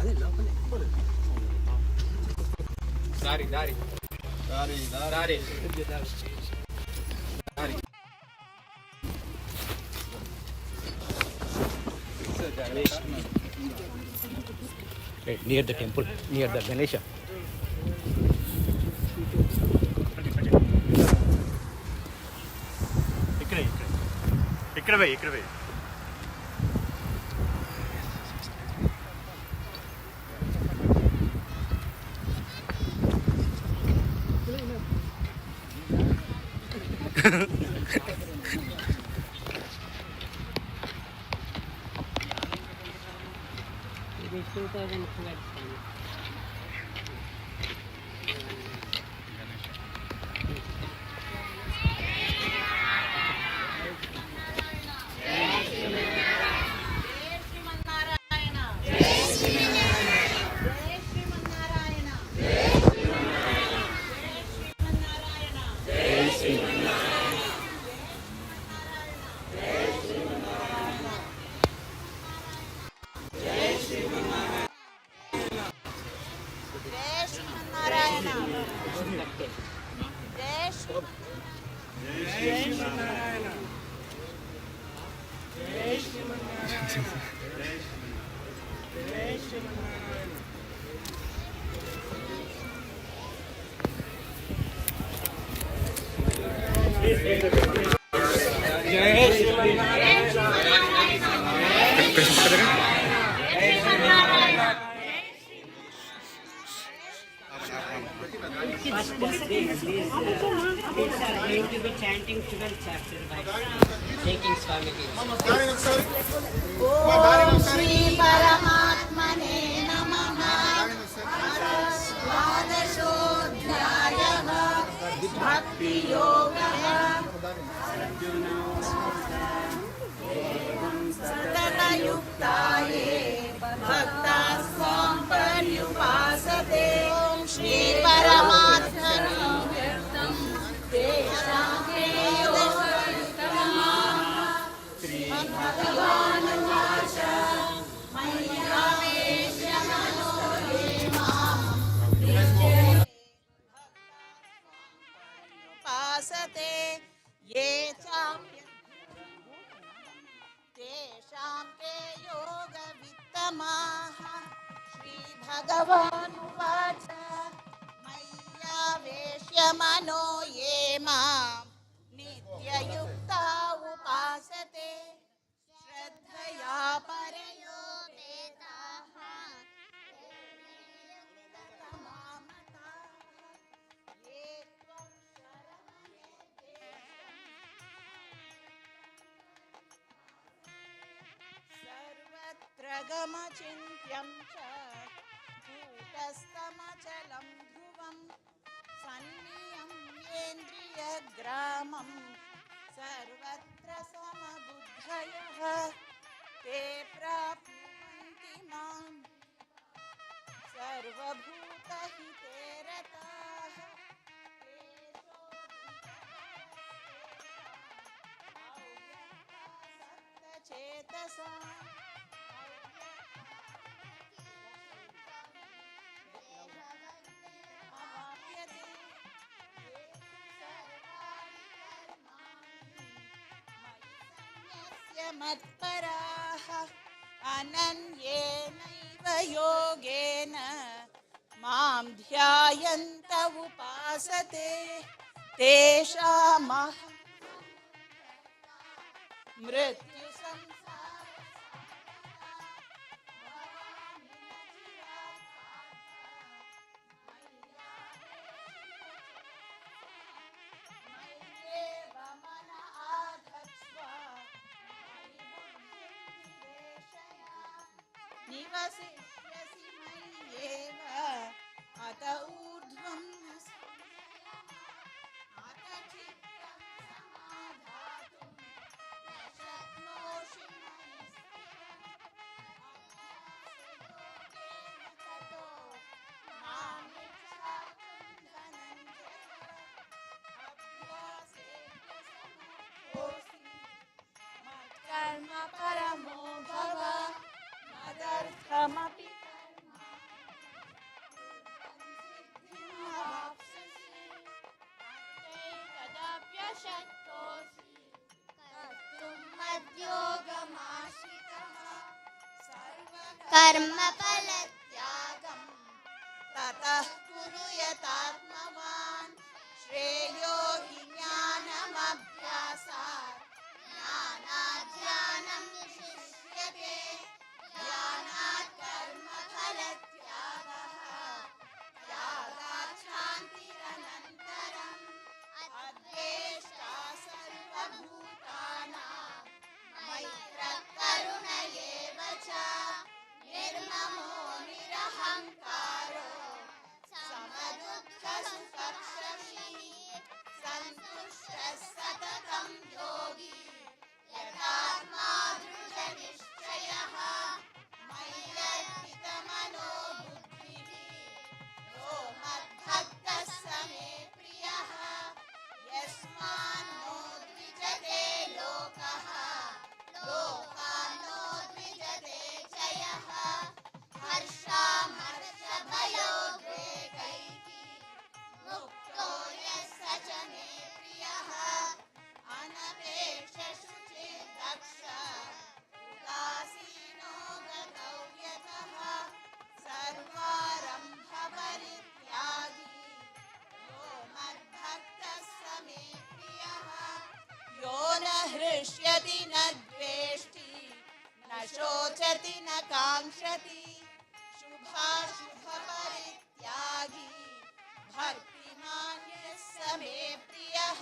అదే లోపలే దారి దారి దారి దారి near the temple, near the Ganesha. ఇక్కడే ఇక్కడ పోయి ఇది 2012 First, these are going to be chanting 12 chapters by taking Swamiji. ఓం శ్రీ పరమాత్మనే నమః. ద్వాదశోధ్యాయః భక్తి యోగః. సకలయుక్తాయే భక్తాః స్వాం పర్యుపాసతే. ఓం శ్రీ పరమాత్మనే వ్యక్తం తేషాం తే యోగయుక్తమాః. భగవానువాచ మయ్యావేశ్య మనో ఏ మాం ఉపాసతే. ఏ తేషాం తే యోగ విత్తమాః. శ్రీ భగవానువాచ మయ్యావేశ్య మనో ఏ మాం నిత్యయుక్తా ఉపాసతే. శ్రద్ధయా పరయోపేతాః మామతాః. ఏ త్వం సర్వత్ర గమచింత్యం చ కూటస్థమచలం ధ్రువం సన్నియమ్యేంద్రియగ్రామం సర్వత్ర సమబుద్ధయః ते प्राप्नुवन्ति मां सर्वभूतहिते रताः. सत्तचेतसाम् अवाप्यते. मत्पराः अनन्येनैव योगेन मां ध्यायन्त उपासते. तेषामहं मृत्यु निवसिष्यसि मय्येव अत ऊर्ध्वं अत चित्तं समाधातुं न शक्नोषि मयि ततो मामिच्छातुं धनञ्जय अभ्यासेन कृतमपि तदप्यशक्तोऽसि कर्तुं मद्योगमाश्रितः सर्वकर्मफलत्यागं ततः कुरु यतात्मवान् श्रेयो हि ज्ञानमभ्यासात् ज्ञानाध्यानं विशिष्यते ज्ञानात् कर्मफलत्यागः त्यागात् शान्तिरनन्तरम् अद्वेष्टा सर्वभूतानां मैत्रः करुण एव च निर्ममो निरहङ्कारो समदुःखसुखक्षमी सन्तुष्टः सततं योगी यथात्मा दृढनिश्चयः मय्यर्पितमनो बुद्धिः यो मद्भक्तः स मे प्रियः यस्मान्नो द्विजते लोकः लोकान्नो द्विजते च यः हर्षामर्षभयोद्वेगैः मुक्तो यः स च मे प्रियः अनपेक्षशुचिर्दक्षः उदासीनो गतव्यतः सर्वारम्भपरित्यागी यो मद्भक्तः स मे प्रियः यो न हृष्यति न द्वेष्टि न शोचति न काङ्क्षति शुभाशुभपरित्यागी भक्तिमान् यः स मे प्रियः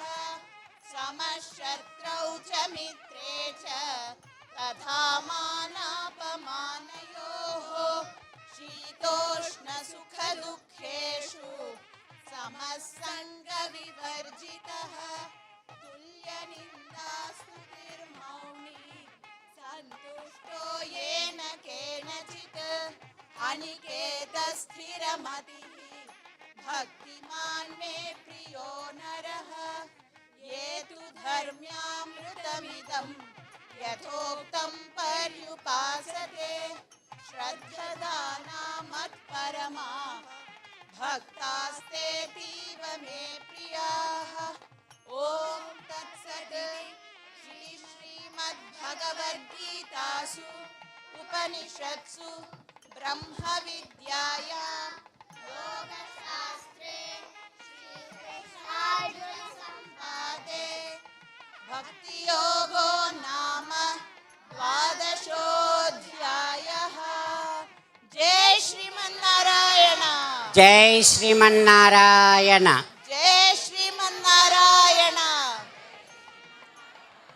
समशत्रौ च मित्रे च तथा मानापमानयोः शीतोष्णसुखदुःखेषु समसङ्गविवर्जितः तुल्यनिन्दास्तुतिर्मौनी सन्तुष्टो येन केनचित् अनिकेतस्थिरमतिः भक्तिमान् मे प्रियो नरः ये तु धर्म्यामृतमिदं यथोक्तं पर्युपासते श्रद्धदाना मत्परमा भक्तास्तेतीव मे प्रियाः ॐ तत्सत् श्रीमद्भगवद्गीतासु उपनिषत्सु ब्रह्मविद्यायां योगशास्त्रे श्रीकृष्णार्जुनसंवादे भक्तियोगो नाम द्वादशोऽध्यायः। जय श्रीमन्नारायण। जय श्रीमन्नारायण। जय श्रीमन्नारायण।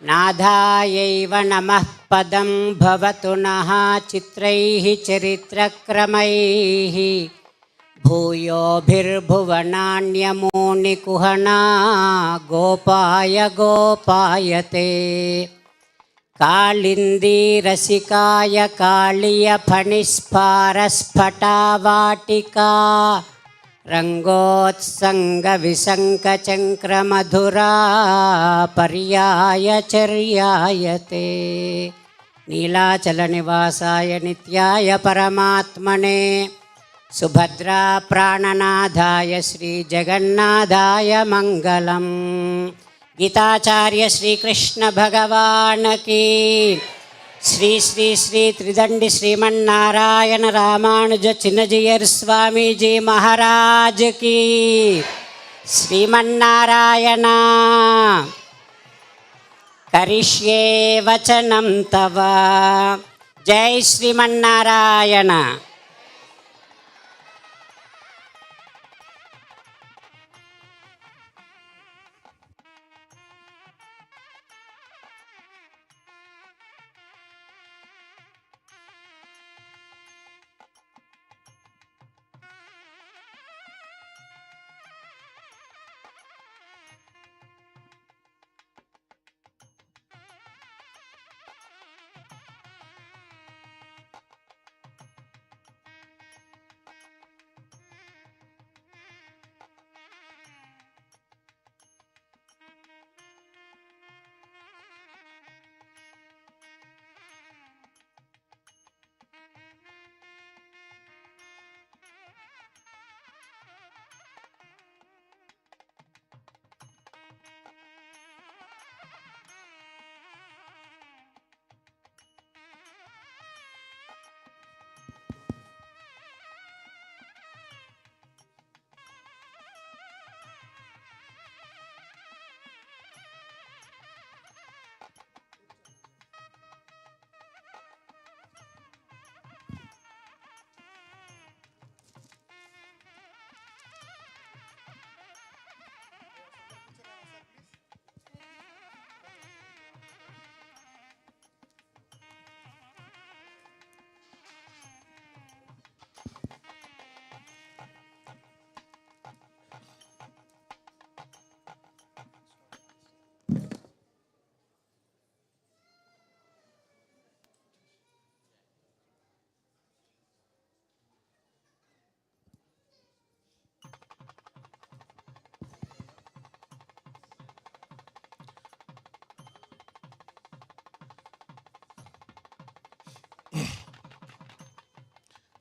नाथायैव नमः पदं भवतु नः चित्रैः चरित्रक्रमैः भूयोभिर्भुवनान्यमूनिकुहना गोपाय गोपायते कालिन्दीरसिकाय काळीयफणिस्फारस्फटावाटिका रङ्गोत्सङ्गविसङ्गचङ्क्रमधुरा पर्यायचर्यायते नीलाचलनिवासाय नित्याय परमात्मने सुभद्रा प्राणनाथाय श्रीजगन्नाथाय मङ्गलम्। गीताचार्य श्रीकृष्ण भगवान की श्री श्री श्री त्रिदंडी श्रीमन्नारायण रामानुज चिन्न जीयर्स्वामीजी महाराज की। श्रीमन्नारायण करिष्ये वचनं तव। जय Sriman Narayana.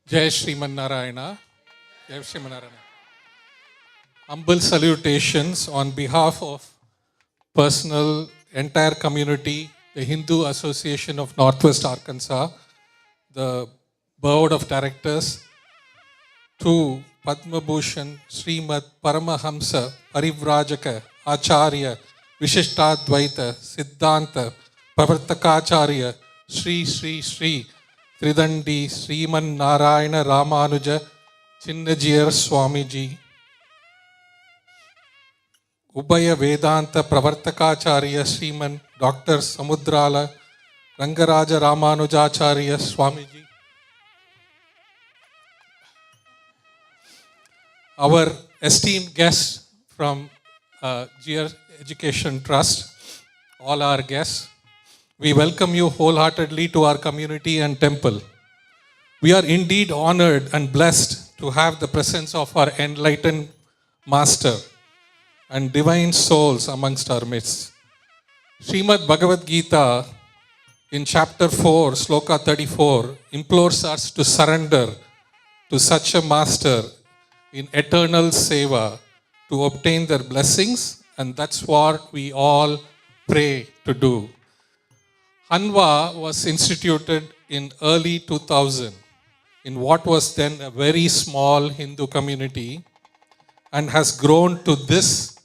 Jai Srimannarayana. Jai Srimannarayana. Humble salutations on behalf of personal, entire community, the Hindu Association of Northwest Arkansas, the board of directors, to Padma Bhushan Srimad Paramahamsa Parivrajaka Acharya Vishishtadvaita Siddhanta Pravartakacharya Sri Sri Sri Thridandi Srimannarayana Ramanuja Chinna Jeeyarswamiji Ubaya Vedanta Pravartakacharya Sriman Dr. Samudrala Rangaraja Ramanujacharya Swamiji, our esteemed guests from Jeer Education Trust, all our guests, we welcome you wholeheartedly to our community and temple. We are indeed honored and blessed to have the presence of our enlightened Master and divine souls amongst our midst. Srimad Bhagavad Gita in chapter 4, sloka 34, implores us to surrender to such a Master in eternal seva to obtain their blessings, and that's what we all pray to do. Hanva was instituted in early 2000 in what was then a very small Hindu community and has grown to this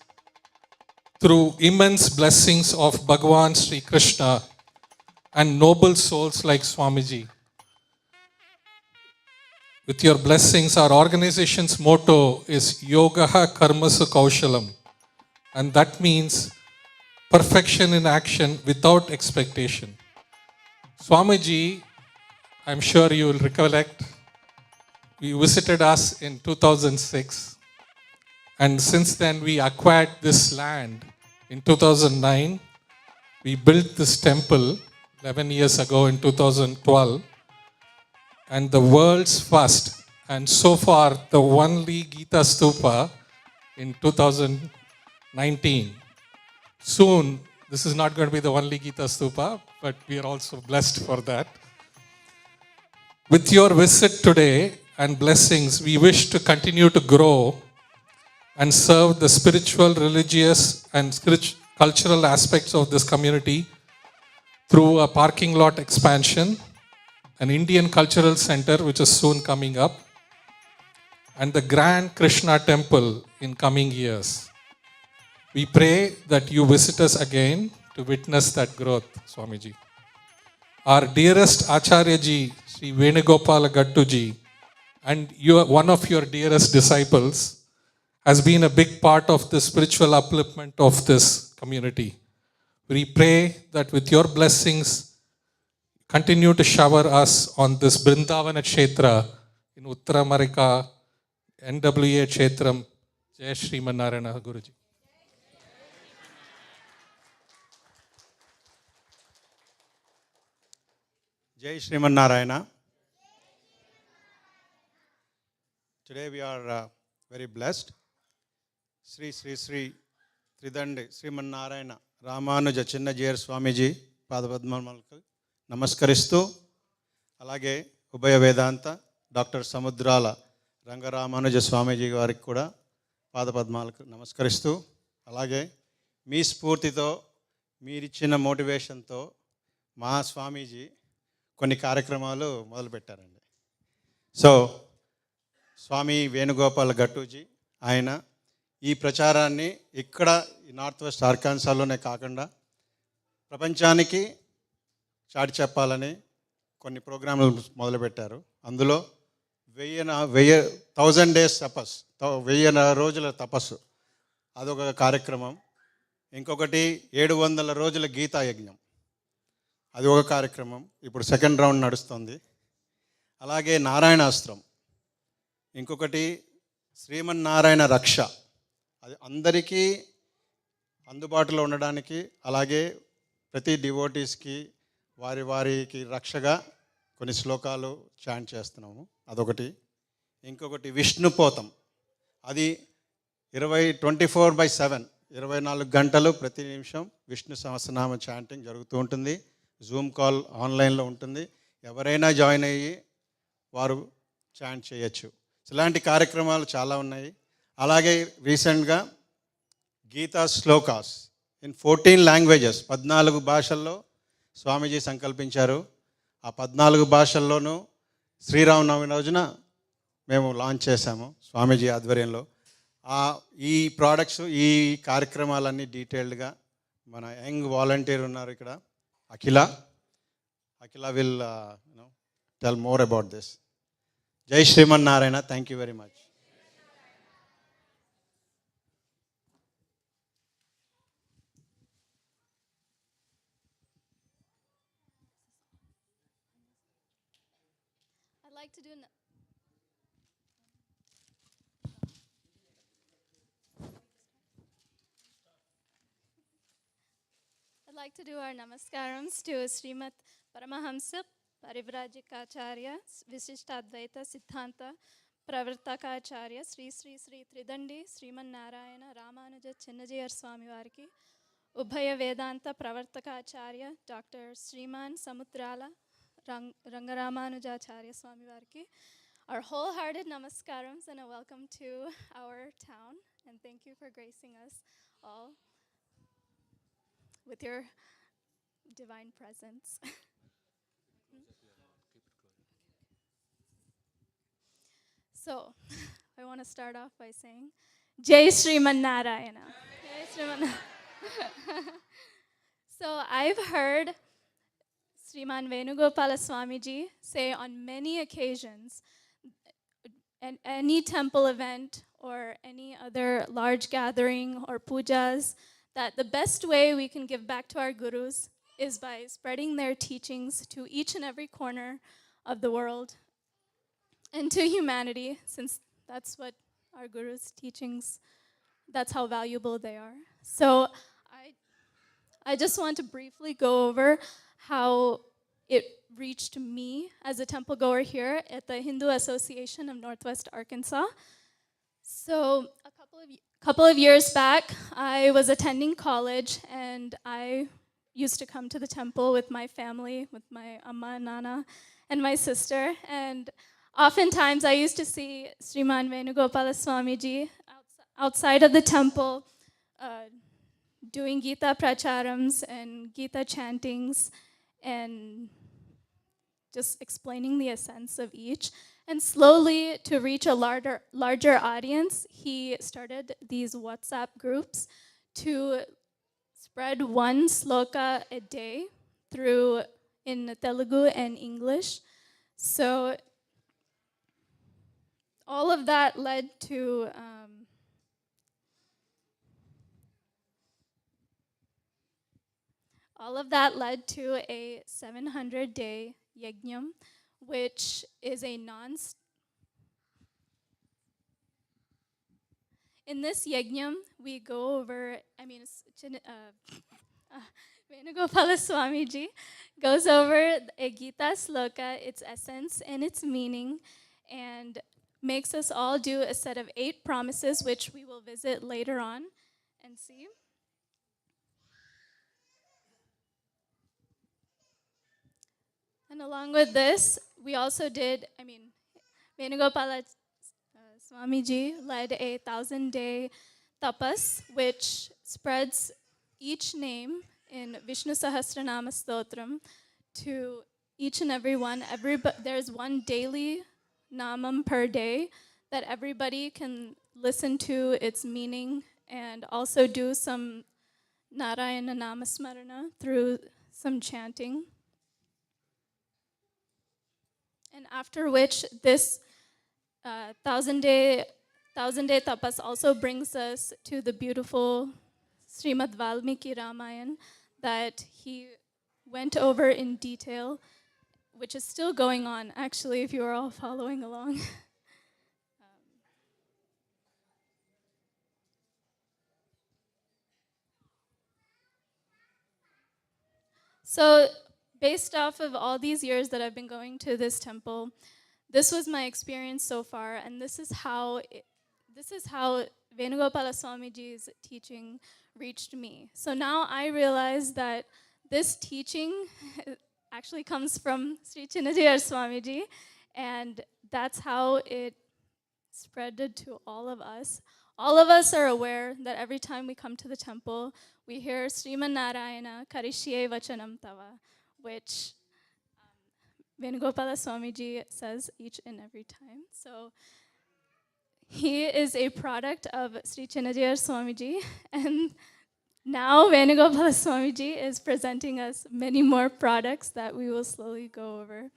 through immense blessings of Bhagavan Sri Krishna and noble souls like Swamiji. With your blessings, our organization's motto is Yogaha Karmasu Kaushalam, and that means perfection in action without expectation. Swamiji, I'm sure you will recollect, he visited us in 2006, and since then we acquired this land in 2009. We built this temple 11 years ago in 2012. And the world's first, and so far the only Gita Stupa in 2019. Soon, this is not going to be the only Gita Stupa, but we are also blessed for that. With your visit today and blessings, we wish to continue to grow and serve the spiritual, religious, and cultural aspects of this community through a parking lot expansion, an Indian cultural center which is soon coming up, and the grand Krishna temple in coming years. We pray that you visit us again to witness that growth, Swamiji. Our dearest Acharya Ji, Sri Venugopala Gattu Ji, and one of your dearest disciples, has been a big part of the spiritual upliftment of this community. We pray that with your blessings, continue to shower us on this Brindavana Kshetra in Uttara America, NWA Kshetram. Jai Srimannarayana Guruji. Jai Srimannarayana. Today we are very blessed. Sri Sri Sri Thridandi Srimannarayana Ramanuja Chinna Jeeyarswamiji పాదపద్మాలకు నమస్కరిస్తూ, అలాగే ఉభయ వేదాంత doctor సముద్రాల రంగరామానుజ స్వామీజీ గారికి కూడా పాదపద్మాలకు నమస్కరిస్తూ, అలాగే మీ స్ఫూర్తితో మీరిచ్చిన మోటివేషన్తో మా స్వామీజీ కొన్ని కార్యక్రమాలు మొదలుపెట్టారండి. సో స్వామి వేణుగోపాల్ గట్టుజీ ఆయన ఈ ప్రచారాన్ని ఇక్కడ ఈ నార్త్ వెస్ట్ ఆర్కాన్సాలోనే కాకుండా ప్రపంచానికి చాటి చెప్పాలని కొన్ని ప్రోగ్రాంలు మొదలుపెట్టారు. అందులో 1000 days తపస్సు, 1000 రోజుల తపస్సు అదొక కార్యక్రమం. ఇంకొకటి 700 రోజుల గీతా యజ్ఞం, అది ఒక కార్యక్రమం. ఇప్పుడు సెకండ్ రౌండ్ నడుస్తుంది. అలాగే నారాయణాస్త్రం, ఇంకొకటి శ్రీమన్నారాయణ రక్ష, అది అందరికీ అందుబాటులో ఉండడానికి, అలాగే ప్రతి డివోటీస్కి వారికి రక్షగా కొన్ని శ్లోకాలు చాంట్ చేస్తున్నాము, అదొకటి. ఇంకొకటి విష్ణుపోతం, అది 24/7 24 గంటలు ప్రతి నిమిషం విష్ణు సహస్రనామ చాంటింగ్ జరుగుతూ ఉంటుంది. జూమ్ కాల్ ఆన్లైన్లో ఉంటుంది. ఎవరైనా జాయిన్ అయ్యి వారు చాంట్ చేయొచ్చు. ఇలాంటి కార్యక్రమాలు చాలా ఉన్నాయి. అలాగే రీసెంట్గా గీతా శ్లోకాస్ ఇన్ 14 లాంగ్వేజెస్ 14 భాషల్లో స్వామీజీ సంకల్పించారు. ఆ 14 భాషల్లోనూ శ్రీరామనవమి రోజున మేము లాంచ్ చేశాము స్వామీజీ ఆధ్వర్యంలో. ఈ ప్రోడక్ట్స్, ఈ కార్యక్రమాలన్నీ డీటెయిల్డ్గా మన యంగ్ వాలంటీర్ ఉన్నారు ఇక్కడ, అఖిల will tell more about this. జై Srimannarayana. Thank you very much. I'd like to do our namaskarams to Srimat Paramahamsa Parivrajikacharya Vishishtadvaita Siddhanta Pravartakacharya Sri Thridandi Srimannarayana Ramanuja Chinna Jeeyarswamiji Ubhaya Vedanta Pravartakacharya Dr. Sriman Samudrala Rangaramanuja Jeeyarswamiji. Our wholehearted namaskarams and a welcome to our town, and thank you for gracing us all with your divine presence. So, I want to start off by saying, Jai Srimannarayana. Jai Srimannarayana. So, I've heard Sriman Venugopala Swamiji say on many occasions, at any temple event or any other large gathering or pujas, that the best way we can give back to our gurus is by spreading their teachings to each and every corner of the world and to humanity, since that's what our gurus' teachings, that's how valuable they are. So I just want to briefly go over how it reached me as a temple goer here at the Hindu Association of Northwest Arkansas. So couple of years back, I was attending college, and I used to come to the temple with my family, with my amma and nana and my sister. And oftentimes I used to see Sriman Venugopala Swamiji outside of the temple doing Gita pracharams and Gita chantings and just explaining the essence of each. And slowly, to reach a larger audience, he started these WhatsApp groups to spread one sloka a day through in Telugu and English. So all of that led to a 700-day yajnam, which is a in this yajnam, we go over, Venugopala Swamiji goes over a Gita sloka, its essence and its meaning, and makes us all do a set of 8 promises, which we will visit later on and see. And along with this, we also did, Venugopala Swamiji led a 1,000-day tapas, which spreads each name in Vishnu Sahasranama Stotram to each and every one. There's one daily namam per day that everybody can listen to its meaning and also do some Narayana Namasmarana through some chanting. And after which, this 1,000-day tapas also brings us to the beautiful Srimad Valmiki Ramayana that he went over in detail, which is still going on, actually, if you are all following along. So, based off of all these years that I've been going to this temple, this was my experience so far, and this is how Venugopala Swamiji's teaching reached me. So now I realize that this teaching actually comes from Sri Chinna Jeeyarswamiji, and that's how it spread to all of us. All of us are aware that every time we come to the temple, we hear Srimannarayana Karishye Vachanam Tava, which Venugopala Swamiji says each and every time. So he is a product of Sri Chinna Jeeyarswamiji, and now Venugopala Swamiji is presenting us many more products that we will slowly go over.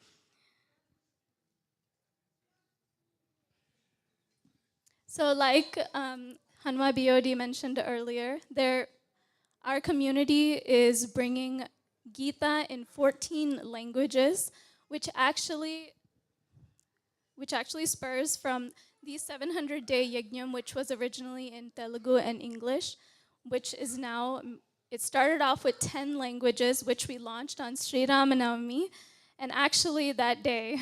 So like Hanma BOD mentioned earlier, our community is bringing Gita in 14 languages, which actually spurs from the 700-day yajnam, which was originally in Telugu and English, which is now, it started off with 10 languages, which we launched on Sri Ramanavami, and actually that day,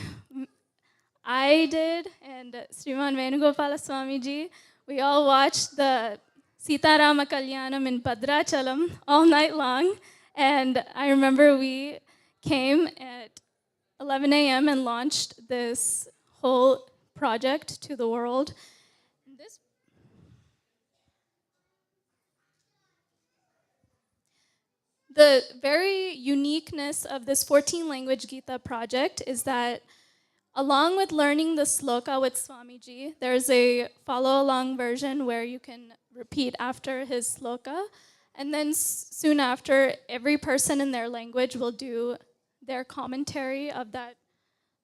I did, and Sriman Venugopala Swamiji, we all watched the Sitarama Kalyanam in Bhadrachalam all night long. And I remember we came at 11 a.m. and launched this whole project to the world. The very uniqueness of this 14-language Gita project is that along with learning the sloka with Swamiji, there's a follow-along version where you can repeat after his sloka. And then soon after, every person in their language will do their commentary of that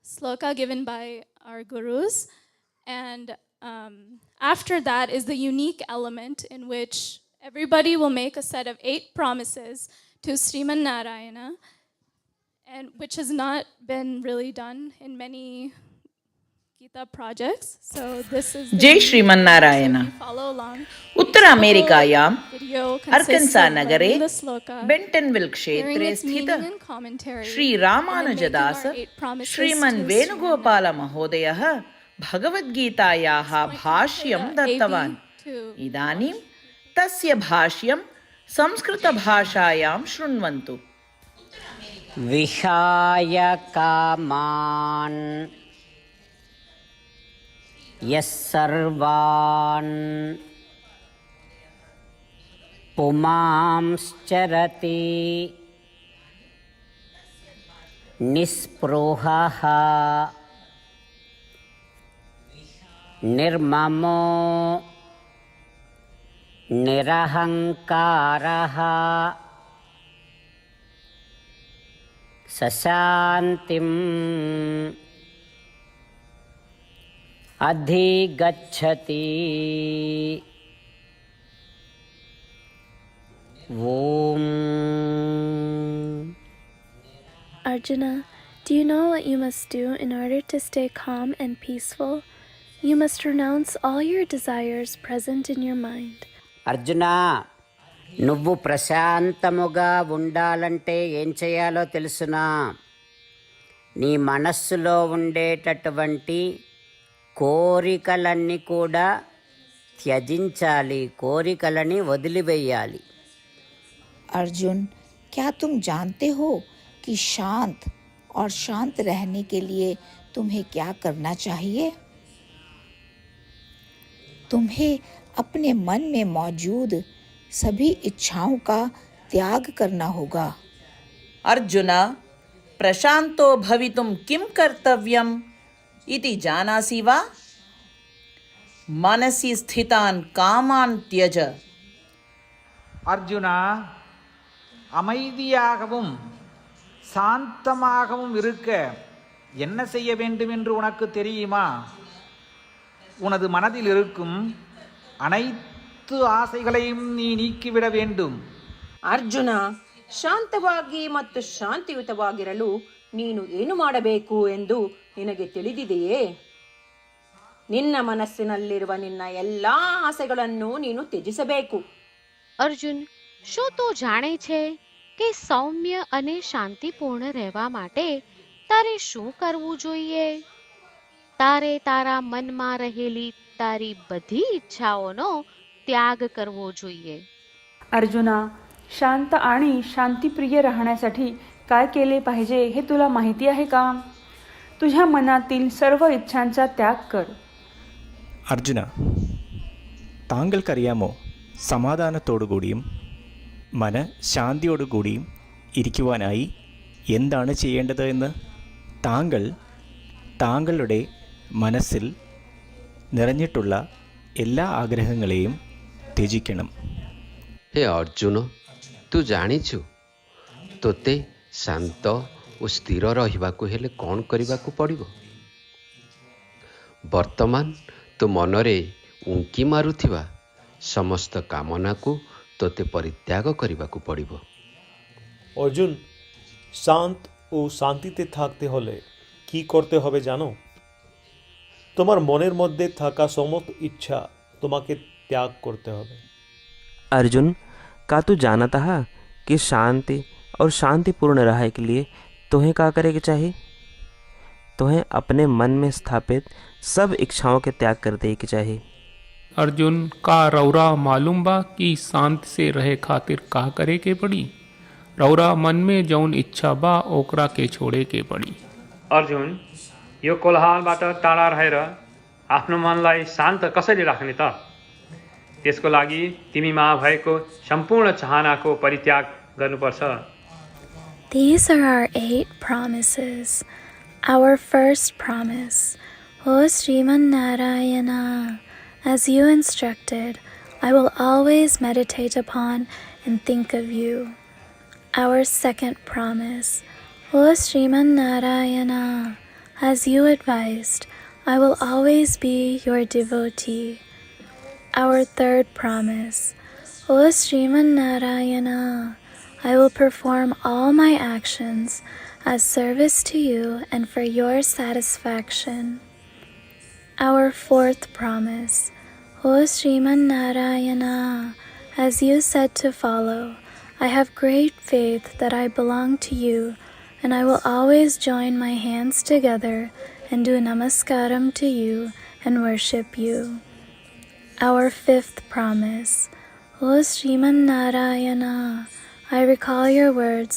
sloka given by our gurus. And after that is the unique element in which everybody will make a set of 8 promises to Srimannarayana, and which has not been really done in many Gita projects. So this is Jai Srimannarayana. उत्तर अमेरिकायां अर्कन्सा नगरे बेंटनविल क्षेत्रे स्थित श्री रामानुजदास श्रीमन् वेणुगोपाल महोदयः भगवद्गीतायाः भाष्यं दत्तवान्। इदानीं तस्य भाष्यं संस्कृतभाषायां शृण्वन्तु। विहाय कामान् यः सर्वान् पुमांश्चरति निःस्पृहः निर्ममो निरहङ्कारः सशान्तिम् अधिगच्छति। Om. Arjuna, do you know what you must do in order to stay calm and peaceful? You must renounce all your desires present in your mind. Arjuna, నువ్వు ప్రశాంతముగా ఉండాలంటే ఏం చేయాలో తెలుసునా? నీ మనస్సులో ఉండేటటువంటి కోరికలన్నీ కూడా త్యజించాలి, కోరికలని వదిలివేయాలి। अर्जुन, क्या तुम जानते हो कि शांत और शांत रहने के लिए तुम्हें क्या करना चाहिए? तुम्हें अपने मन में मौजूद सभी इच्छाओं का त्याग करना होगा। अर्जुन, प्रशांतो भवितुं किं कर्तव्यम् इति जानासि वा? मनसि स्थितान् कामान् त्यज। अर्जुना, அமைதியாகவும் சாந்தமாகவும் இருக்க என்ன செய்ய வேண்டும் என்று உனக்கு தெரியுமா? உனது மனதில் இருக்கும் அனைத்து ஆசைகளையும் நீ நீக்கிவிட வேண்டும்। ಅರ್ಜುನ, ಶಾಂತವಾಗಿ ಮತ್ತು ಶಾಂತಿಯುತವಾಗಿರಲು ನೀನು ಏನು ಮಾಡಬೇಕು ಎಂದು ನಿನಗೆ ತಿಳಿದಿದೆಯೇ? ನಿನ್ನ ಮನಸ್ಸಿನಲ್ಲಿರುವ ನಿನ್ನ ಎಲ್ಲಾ ಆಸೆಗಳನ್ನು ನೀನು ತ್ಯಜಿಸಬೇಕು। અર્જુન, શું તું જાણે છે કે સૌમ્ય અને શાંતિપૂર્ણ રહેવા માટે તારે શું કરવું જોઈએ? તારે તારા મનમાં રહેલી તારી બધી ઈચ્છાઓનો त्याग करवो જોઈએ। अर्जुना, शांत आणि शांतिप्रिय राहण्यासाठी काय केले पाहिजे हे तुला माहिती आहे का? तुझ्या मनातील सर्व इच्छांचा त्याग कर. അർജുന, താങ്കൾക്കറിയാമോ സമാധാനത്തോടുകൂടിയും മനഃശാന്തിയോടുകൂടിയും ഇരിക്കുവാനായി എന്താണ് ചെയ്യേണ്ടത് എന്ന്? താങ്കൾ താങ്കളുടെ മനസ്സിൽ നിറഞ്ഞിട്ടുള്ള എല്ലാ ആഗ്രഹങ്ങളെയും ത്യജിക്കണം. ହେ ଅର୍ଜୁନ, ତୁ ଜାଣିଛୁ ତୋତେ ଶାନ୍ତ ଓ ସ୍ଥିର ରହିବାକୁ ହେଲେ କ'ଣ କରିବାକୁ ପଡ଼ିବ? ବର୍ତ୍ତମାନ ତୋ ମନରେ ଉଙ୍କି ମାରୁଥିବା ସମସ୍ତ କାମନାକୁ ତୋତେ ପରିତ୍ୟାଗ କରିବାକୁ ପଡ଼ିବ। অর্জুন, শান্ত ও শান্তিতে থাকতে হলে কি করতে হবে জানো? তোমার মনের মধ্যে থাকা সমস্ত ইচ্ছা তোমাকে ত্যাग করতে হবে। अर्जुन, का तू जानता है कि शांति और शांतिपूर्ण रहने के लिए तुम्हें क्या करे के चाहिए? तुम्हें अपने मन में स्थापित सब इच्छाओं के त्याग कर दे के चाहिए। अर्जुन, का रौरा मालूम बा कि शांति से रहे खातिर का करे के पड़ी? रौरा मन में जौन इच्छा बा ओकरा के छोड़े के पड़ी। अर्जुन, यो कोलाहलबाट टाढा रहेर आफ्नो मनलाई शान्त कसरी राख्ने त? त्यसको लागि तिमीमा भएको सम्पूर्ण चाहनाको परित्याग गर्नुपर्छ। These are our 8 promises. Our first promise, O Srimannarayana, as you instructed, I will always meditate upon and think of you. Our second promise, O Srimannarayana, as you advised, I will always be your devotee. Our third promise, O Srimannarayana, I will perform all my actions as service to you and for your satisfaction. Our fourth promise, O Srimannarayana, as you said to follow, I have great faith that I belong to you, and I will always join my hands together and do namaskaram to you and worship you. Our fifth promise, O Srimannarayana, I recall your words,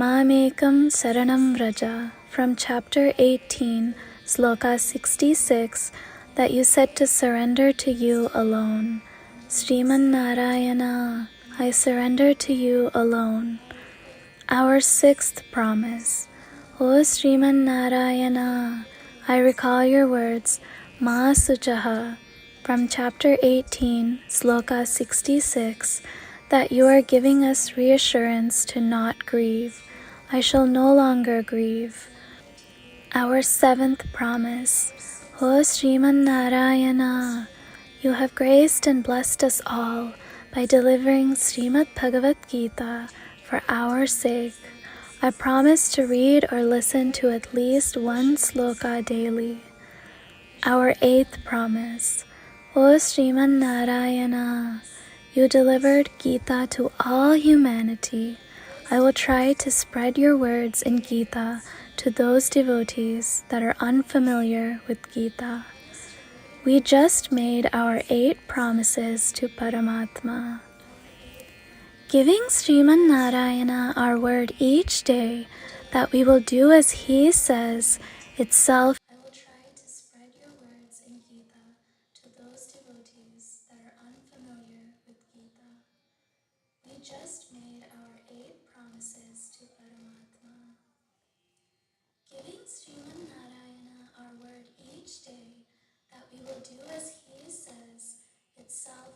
Mamekam Saranam Vraja, from chapter 18, sloka 66, that you said to surrender to you alone. Srimannarayana, I surrender to you alone. Our sixth promise, O Srimannarayana, I recall your words, Ma Suchaha, from chapter 18, sloka 66, that you are giving us reassurance to not grieve. I shall no longer grieve. Our seventh promise, O Srimannarayana, you have graced and blessed us all by delivering Srimad Bhagavad Gita for our sake. I promise to read or listen to at least 1 sloka daily. Our eighth promise, O Srimannarayana, you delivered Gita to all humanity. I will try to spread your words in Gita to those devotees that are unfamiliar with Gita. We just made our 8 promises to Paramatma. Giving Srimannarayana our word each day that we will do as he says itself. I will try to spread your words in Gita to those devotees that are unfamiliar with Gita. We just made our 8 promises to Paramatma. Giving Srimannarayana our word each day that we will do as he says itself.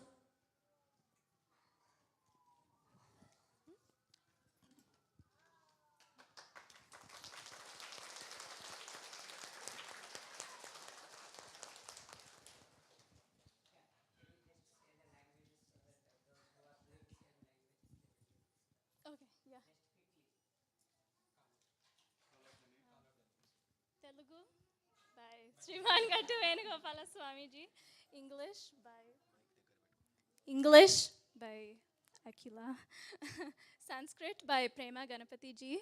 Telugu by Sriman Gattu Venugopala Swamiji. English by Akila. Sanskrit by Prema Ganapati ji.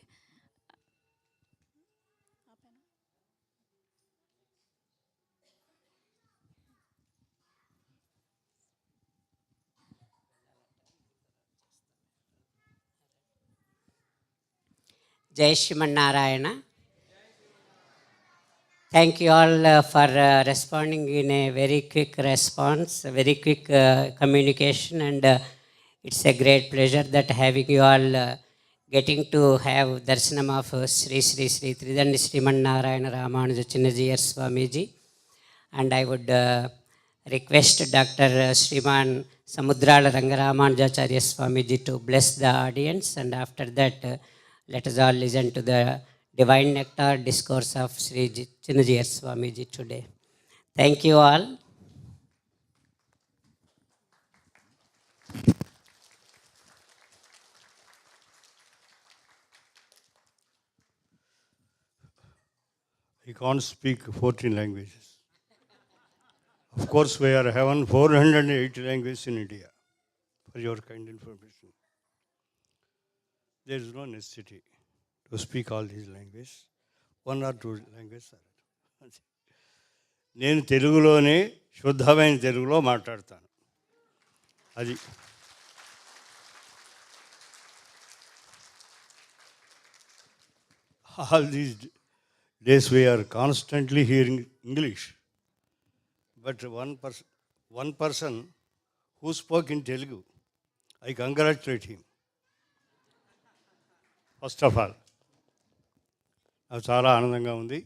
Jai Srimannarayana. Thank you all for responding in a very quick response, a very quick communication, and it's a great pleasure that having you all getting to have darshanam of Sri Thridandi Srimannarayana Ramanuja Chinna Jeeyarswamiji. And I would request Dr. Sriman Samudrala Ramanuja Swamiji to bless the audience, and after that let us all listen to the divine nectar discourse of Sri Chinna Jeeyarswamiji today. Thank you all. He can't speak 14 languages. Of course, we are having 480 languages in India, for your kind information. There is no necessity to speak all these languages. One or two languages are. నేను తెలుగులోనే శుద్ధమైన తెలుగులో మాట్లాడతాను. అది all these days we are constantly hearing English. But one person who spoke in Telugu, I congratulate him. First of all, నాకు చాలా ఆనందంగా ఉంది.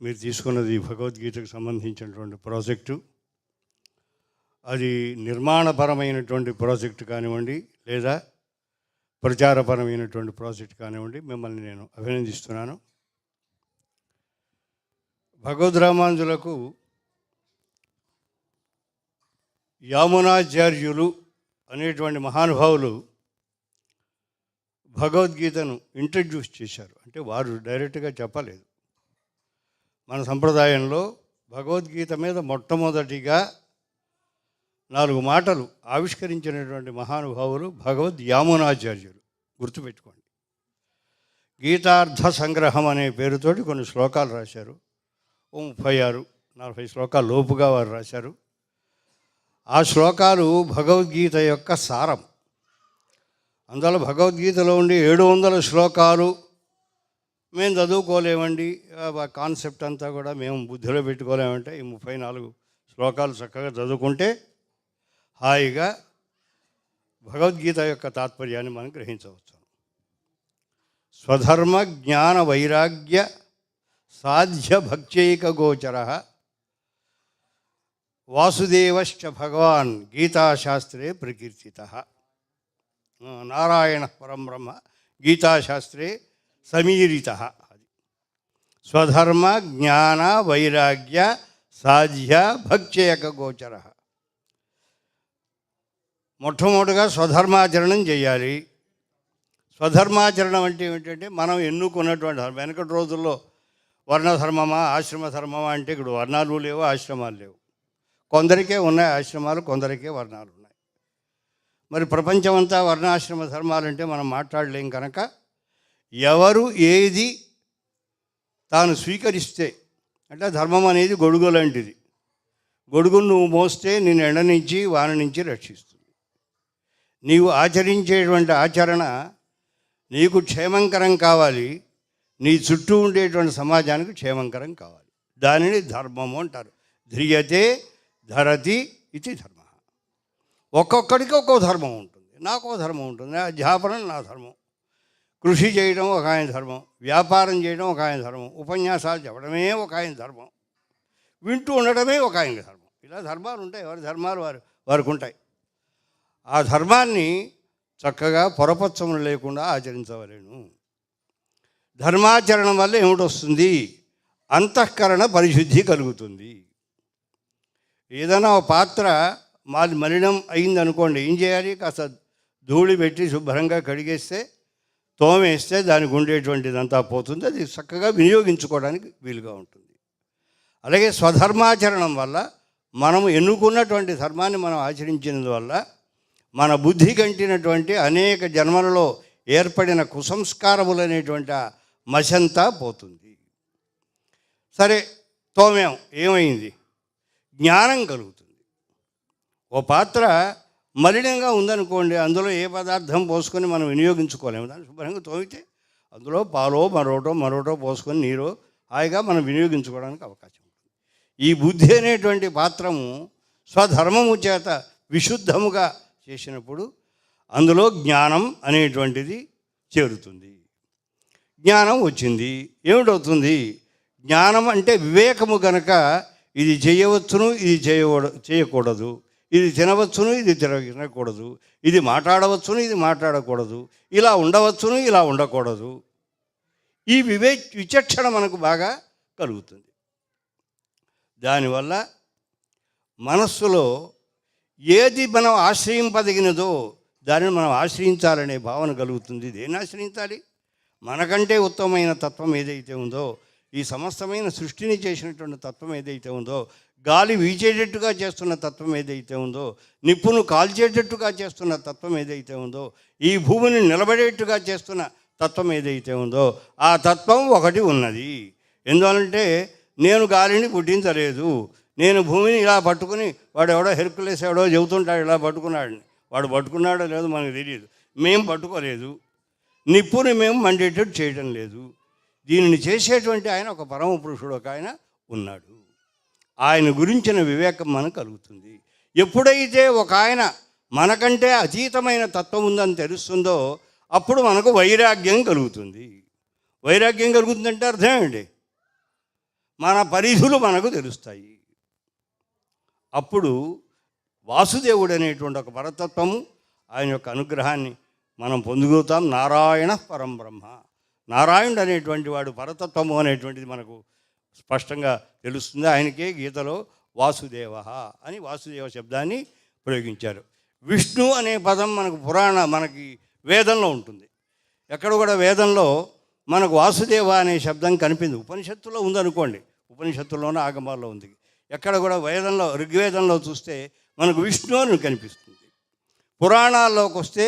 మీరు తీసుకున్నది భగవద్గీతకు సంబంధించినటువంటి ప్రాజెక్టు. అది నిర్మాణపరమైనటువంటి ప్రాజెక్టు కానివ్వండి, లేదా ప్రచారపరమైనటువంటి ప్రాజెక్టు కానివ్వండి, మిమ్మల్ని నేను అభినందిస్తున్నాను. భగవద్ రామానుజులకు యామునాచార్యులు అనేటువంటి మహానుభావులు భగవద్గీతను ఇంట్రడ్యూస్ చేశారు. అంటే వారు డైరెక్ట్గా చెప్పలేదు. మన సంప్రదాయంలో భగవద్గీత మీద మొట్టమొదటిగా 4 మాటలు ఆవిష్కరించినటువంటి మహానుభావులు భగవద్ యామునాచార్యులు. గుర్తుపెట్టుకోండి. గీతార్థ సంగ్రహం అనే పేరుతోటి కొన్ని శ్లోకాలు రాశారు. 36-40 శ్లోకాల లోపుగా వారు రాశారు. ఆ శ్లోకాలు భగవద్గీత యొక్క సారం. అందువల్ల భగవద్గీతలో ఉండి 700 శ్లోకాలు మేము చదువుకోలేమండి, కాన్సెప్ట్ అంతా కూడా మేము బుద్ధిలో పెట్టుకోలేమంటే ఈ 34 శ్లోకాలు చక్కగా చదువుకుంటే హాయిగా భగవద్గీత యొక్క తాత్పర్యాన్ని మనం గ్రహించవచ్చు. స్వధర్మ జ్ఞాన వైరాగ్య సాధ్య భక్త్యైక గోచర వాసుదేవశ్చ భగవాన్ గీతాశాస్త్రే ప్రకీర్తితః. నారాయణ పరం బ్రహ్మ గీతాశాస్త్రే సమీరితః. స్వధర్మ జ్ఞాన వైరాగ్య సాధ్య భక్త్యైక గోచర. మొట్టమొదటిగా స్వధర్మాచరణం చేయాలి. స్వధర్మాచరణం అంటే ఏమిటంటే మనం ఎన్నుకున్నటువంటి వెనకటి రోజుల్లో వర్ణధర్మమా ఆశ్రమ ధర్మమా అంటే ఇప్పుడు వర్ణాలు లేవు, ఆశ్రమాలు లేవు. కొందరికే ఉన్నాయి ఆశ్రమాలు, కొందరికే వర్ణాలు ఉన్నాయి. మరి ప్రపంచమంతా వర్ణాశ్రమ ధర్మాలంటే మనం మాట్లాడలేం. కనుక ఎవరు ఏది తాను స్వీకరిస్తే, అంటే ధర్మం అనేది గొడుగు లాంటిది. గొడుగును నువ్వు మోస్తే నేను ఎండ నుంచి వాన నుంచి రక్షిస్తుంది. నీవు ఆచరించేటువంటి ఆచరణ నీకు క్షేమంకరం కావాలి, నీ చుట్టూ ఉండేటువంటి సమాజానికి క్షేమంకరం కావాలి. దానిని ధర్మము అంటారు. ధ్రియతే ధరతి ఇది ధర్మ. ఒక్కొక్కడికి ఒక్కో ధర్మం ఉంటుంది. నాకో ధర్మం ఉంటుంది. అధ్యాపనం నా ధర్మం, కృషి చేయడం ఒక ఆయన ధర్మం, వ్యాపారం చేయడం ఒక ఆయన ధర్మం, ఉపన్యాసాలు చెప్పడమే ఒక ఆయన ధర్మం, వింటూ ఉండడమే ఒక ఆయన ధర్మం. ఇలా ధర్మాలు ఉంటాయి. ఎవరి ధర్మాలు వారికి ఉంటాయి. ఆ ధర్మాన్ని చక్కగా పొరపచ్చములు లేకుండా ఆచరించవలేను. ధర్మాచరణం వల్ల ఏమిటొస్తుంది? అంతఃకరణ పరిశుద్ధి కలుగుతుంది. ఏదైనా ఒక పాత్ర మలినం అయింది అనుకోండి, ఏం చేయాలి? కాస్త ధూళి పెట్టి శుభ్రంగా కడిగేస్తే, తోమేస్తే దానికి ఉండేటువంటిదంతా పోతుంది. అది చక్కగా వినియోగించుకోవడానికి వీలుగా ఉంటుంది. అలాగే స్వధర్మాచరణం వల్ల మనము ఎన్నుకున్నటువంటి ధర్మాన్ని మనం ఆచరించినందువల్ల మన బుద్ధి కంటినటువంటి అనేక జన్మలలో ఏర్పడిన కుసంస్కారములనేటువంటి మశంతా పోతుంది. సరే, తోమేం, ఏమైంది? జ్ఞానం కలుగుతుంది. ఓ పాత్ర మలినంగా ఉందనుకోండి, అందులో ఏ పదార్థం పోసుకొని మనం వినియోగించుకోలేము. దాన్ని శుభ్రంగా తోమితే అందులో పాలో మరోటో పోసుకొని నీరో హాయిగా మనం వినియోగించుకోవడానికి అవకాశం ఉంటుంది. ఈ బుద్ధి అనేటువంటి పాత్రము స్వధర్మము చేత విశుద్ధముగా చేసినప్పుడు అందులో జ్ఞానం అనేటువంటిది చేరుతుంది. జ్ఞానం వచ్చింది, ఏమిటవుతుంది? జ్ఞానం అంటే వివేకము గనక ఇది చేయవచ్చును, ఇది చేయకూడదు, ఇది తినవచ్చును, ఇది తినకూడదు, ఇది మాట్లాడవచ్చును, ఇది మాట్లాడకూడదు, ఇలా ఉండవచ్చును, ఇలా ఉండకూడదు. ఈ విచక్షణ మనకు బాగా కలుగుతుంది. దానివల్ల మనస్సులో ఏది మనం ఆశ్రయింపదగినదో దానిని మనం ఆశ్రయించాలనే భావన కలుగుతుంది. దేన్ని ఆశ్రయించాలి? మనకంటే ఉత్తమమైన తత్వం ఏదైతే ఉందో, ఈ సమస్తమైన సృష్టిని చేసినటువంటి తత్వం ఏదైతే ఉందో, గాలి వీచేటట్టుగా చేస్తున్న తత్వం ఏదైతే ఉందో, నిప్పును కాల్చేటట్టుగా చేస్తున్న తత్వం ఏదైతే ఉందో, ఈ భూమిని నిలబడేట్టుగా చేస్తున్న తత్వం ఏదైతే ఉందో, ఆ తత్వం ఒకటి ఉన్నది. ఎందువలంటే నేను గాలిని పుట్టించలేదు, నేను భూమిని ఇలా పట్టుకుని, వాడు ఎవడో హెర్కులేస్ ఎవడో చెబుతుంటాడు ఇలా పట్టుకున్నాడని, వాడు పట్టుకున్నాడో లేదో మనకు తెలియదు, మేము పట్టుకోలేదు. నిప్పుని మేము మండేటట్టు చేయడం లేదు. దీనిని చేసేటువంటి ఆయన ఒక పరమ పురుషుడు ఒక ఆయన ఉన్నాడు. ఆయన గురించిన వివేకం మనకు కలుగుతుంది. ఎప్పుడైతే ఒక ఆయన మనకంటే అతీతమైన తత్వం ఉందని తెలుస్తుందో అప్పుడు మనకు వైరాగ్యం కలుగుతుంది. వైరాగ్యం కలుగుతుందంటే అర్థం ఏంటి? మన పరిధులు మనకు తెలుస్తాయి. అప్పుడు వాసుదేవుడు అనేటువంటి ఒక పరతత్వము, ఆయన యొక్క అనుగ్రహాన్ని మనం పొందుగుతాం. నారాయణ పరం బ్రహ్మ, నారాయణుడు అనేటువంటి వాడు పరతత్వము అనేటువంటిది మనకు స్పష్టంగా తెలుస్తుంది. ఆయనకే గీతలో వాసుదేవ అని వాసుదేవ శబ్దాన్ని ప్రయోగించారు. విష్ణు అనే పదం మనకి వేదంలో ఉంటుంది. ఎక్కడ కూడా వేదంలో మనకు వాసుదేవ అనే శబ్దం కనిపింది. ఉపనిషత్తులో ఉందనుకోండి, ఉపనిషత్తుల్లోనే ఆగమాల్లో ఉంది. ఎక్కడ కూడా వేదంలో, ఋగ్వేదంలో చూస్తే మనకు విష్ణు అని కనిపిస్తుంది. పురాణాల్లోకి వస్తే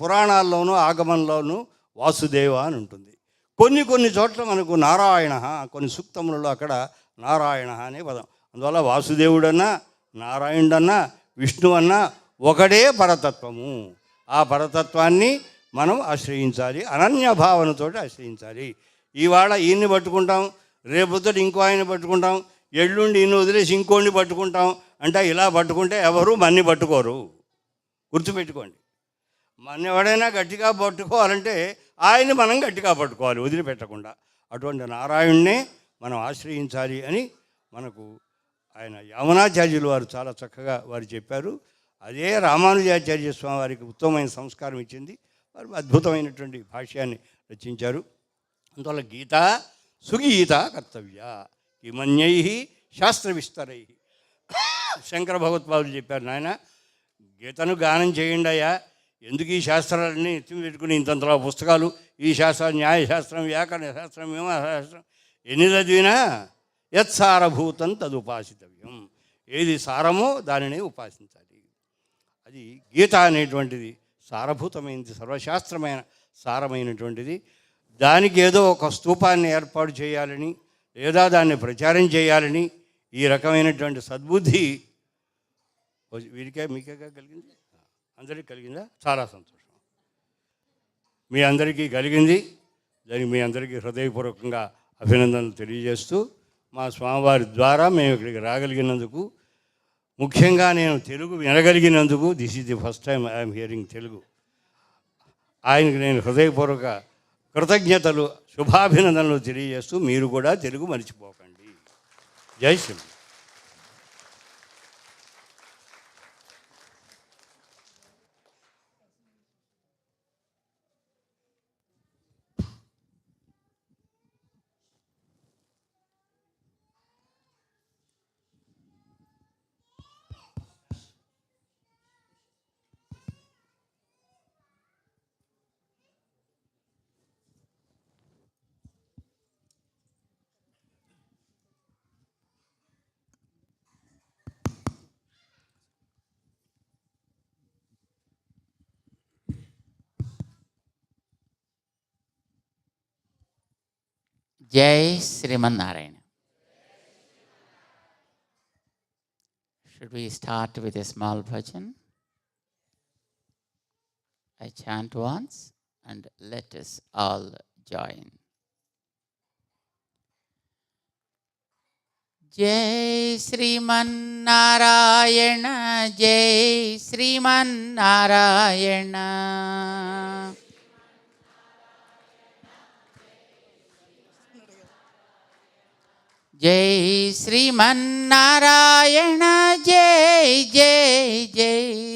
పురాణాల్లోనూ ఆగమంలోనూ వాసుదేవ అని ఉంటుంది. కొన్ని చోట్ల మనకు నారాయణ, కొన్ని సూక్తములలో అక్కడ నారాయణ అనే పదం. అందువల్ల వాసుదేవుడన్నా నారాయణుడన్నా విష్ణు అన్నా ఒకటే పరతత్వము. ఆ పరతత్వాన్ని మనం ఆశ్రయించాలి, అనన్య భావనతో ఆశ్రయించాలి. ఇవాళ ఈయన్ని పట్టుకుంటాం, రేపొద్దుట ఇంకో ఆయన పట్టుకుంటాం, ఎల్లుండి ఈయన్ని వదిలేసి ఇంకోడిని పట్టుకుంటాం. అంటే ఇలా పట్టుకుంటే ఎవరు మన్ని పట్టుకోరు. గుర్తుపెట్టుకోండి, మన ఎవడైనా గట్టిగా పట్టుకోవాలంటే ఆయన్ని మనం గట్టిగా పట్టుకోవాలి, వదిలిపెట్టకుండా. అటువంటి నారాయణ్ణే మనం ఆశ్రయించాలి అని మనకు ఆయన యామునాచార్యులు వారు చాలా చక్కగా వారు చెప్పారు. అదే రామానుజాచార్య స్వామి వారికి ఉత్తమమైన సంస్కారం ఇచ్చింది. వారు అద్భుతమైనటువంటి భాష్యాన్ని రచించారు. అందువల్ల గీత సుగీత కర్తవ్య కిమన్యై శాస్త్ర విస్తరై. శంకర భగవత్పాదులు చెప్పారు, నాయన గీతను గానం చేయండి అయ్యా, ఎందుకు ఈ శాస్త్రాలన్నీ ఎత్తి పెట్టుకుని ఇంతంతలా పుస్తకాలు, ఈ శాస్త్రం, న్యాయశాస్త్రం, వ్యాకరణ శాస్త్రం, మీమాంసాశాస్త్రం ఎన్ని చదివినా యత్సారభూతం తదుపాసితవ్యం. ఏది సారమో దానినే ఉపాసించాలి. అది గీత అనేటువంటిది సారభూతమైనది, సర్వశాస్త్రమైన సారమైనటువంటిది. దానికి ఏదో ఒక స్తూపాన్ని ఏర్పాటు చేయాలని లేదా దాన్ని ప్రచారం చేయాలని ఈ రకమైనటువంటి సద్బుద్ధి మీకే కలిగింది, అందరికీ కలిగిందా? చాలా సంతోషం. మీ అందరికీ కలిగింది. దానికి మీ అందరికీ హృదయపూర్వకంగా అభినందనలు తెలియజేస్తూ, మా స్వామివారి ద్వారా మేము ఇక్కడికి రాగలిగినందుకు, ముఖ్యంగా నేను Telugu వినగలిగినందుకు, this is the first time I'm hearing Telugu, ఆయనకు నేను హృదయపూర్వక కృతజ్ఞతలు, శుభాభినందనలు తెలియజేస్తూ, మీరు కూడా తెలుగు మర్చిపోకండి. జై Shri. Jai Srimannarayana. Should we start with a small bhajan? I chant once and let us all join. Jai Srimannarayana, Jai Srimannarayana. Jai Srimannarayana, Jai Jai Jai.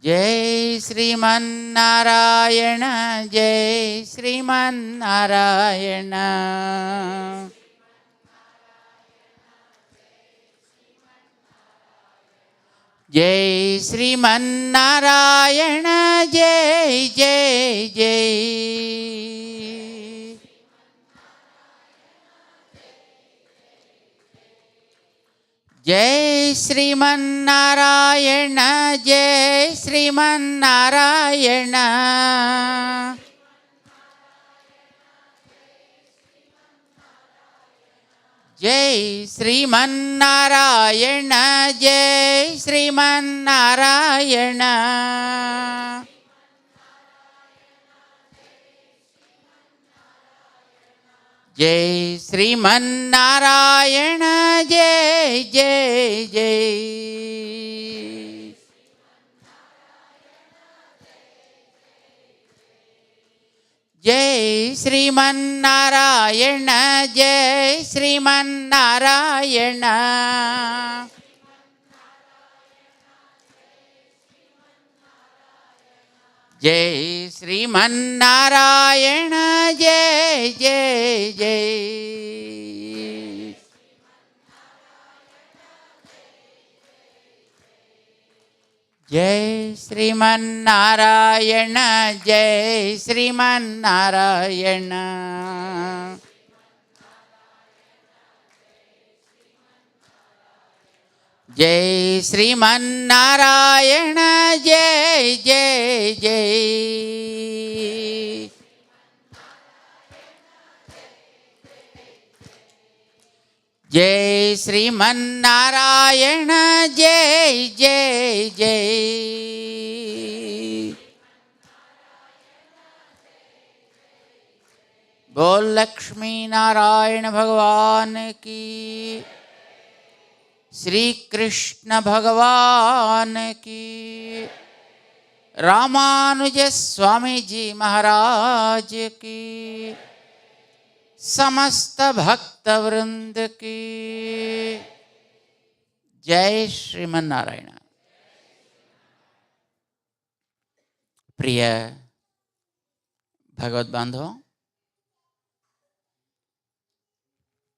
Jai Srimannarayana, Jai Srimannarayana. Jai Srimannarayana, Jai Jai Jai. Jai Srimannarayana, Jai Srimannarayana. Jai Srimannarayana, Jai Srimannarayana. Jai Srimannarayana, Jai Jai Jai. Jai Srimannarayana, Jai Srimannarayana. Jai Srimannarayana, Jai Jai Jai. Jai Srimannarayana, Jai Srimannarayana. Jai Srimannarayana, Jai Jai Jai. Jai Srimannarayana, Jai Jai Jai. Bol Lakshmi Narayana Bhagavan ki, Sri Krishna Bhagavan ki, Ramanuja Swamiji Maharaj ki, समस्त भक्त वृंद की जय श्रीमन नारायण. प्रिय भगवत बांधव,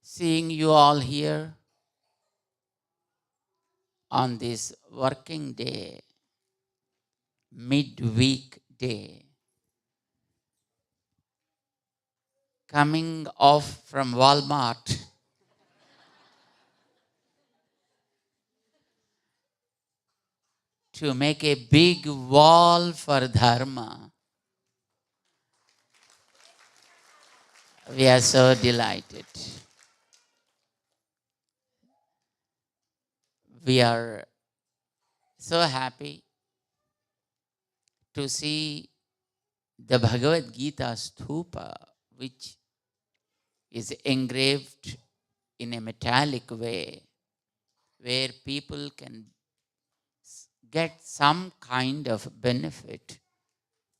seeing you all here on this working day, midweek day, coming off from Walmart, to make a big wall for Dharma. We are so delighted. We are so happy to see the Bhagavad Gita stupa, which is engraved in a metallic way, where people can get some kind of benefit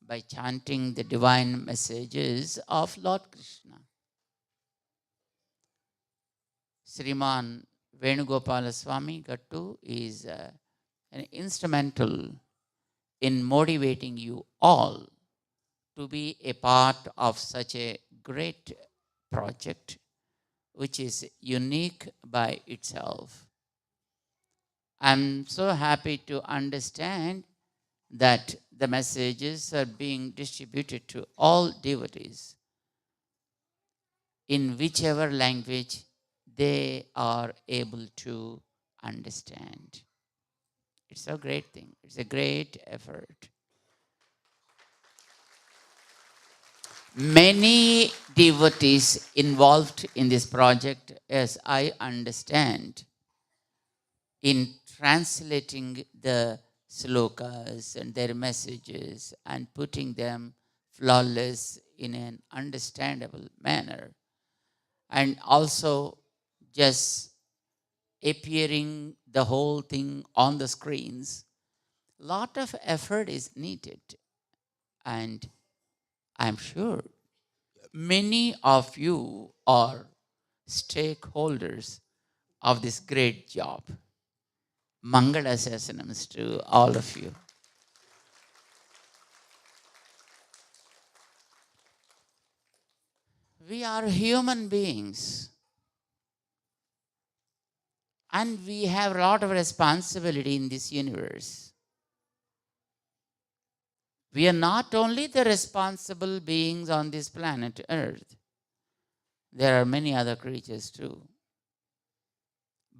by chanting the divine messages of Lord Krishna. Sriman Venugopala Swami Gattu is an instrumental in motivating you all to be a part of such a great project, which is unique by itself. I'm so happy to understand that the messages are being distributed to all devotees in whichever language they are able to understand. It's a great thing. It's a great effort. Many devotees involved in this project, as I understand, in translating the slokas and their messages and putting them flawless in an understandable manner, and also just appearing the whole thing on the screens. Lot of effort is needed, and I'm sure many of you are stakeholders of this great job. Mangala Sasanams to all of you. We are human beings, and we have a lot of responsibility in this universe. We are not only the responsible beings on this planet Earth, there are many other creatures too.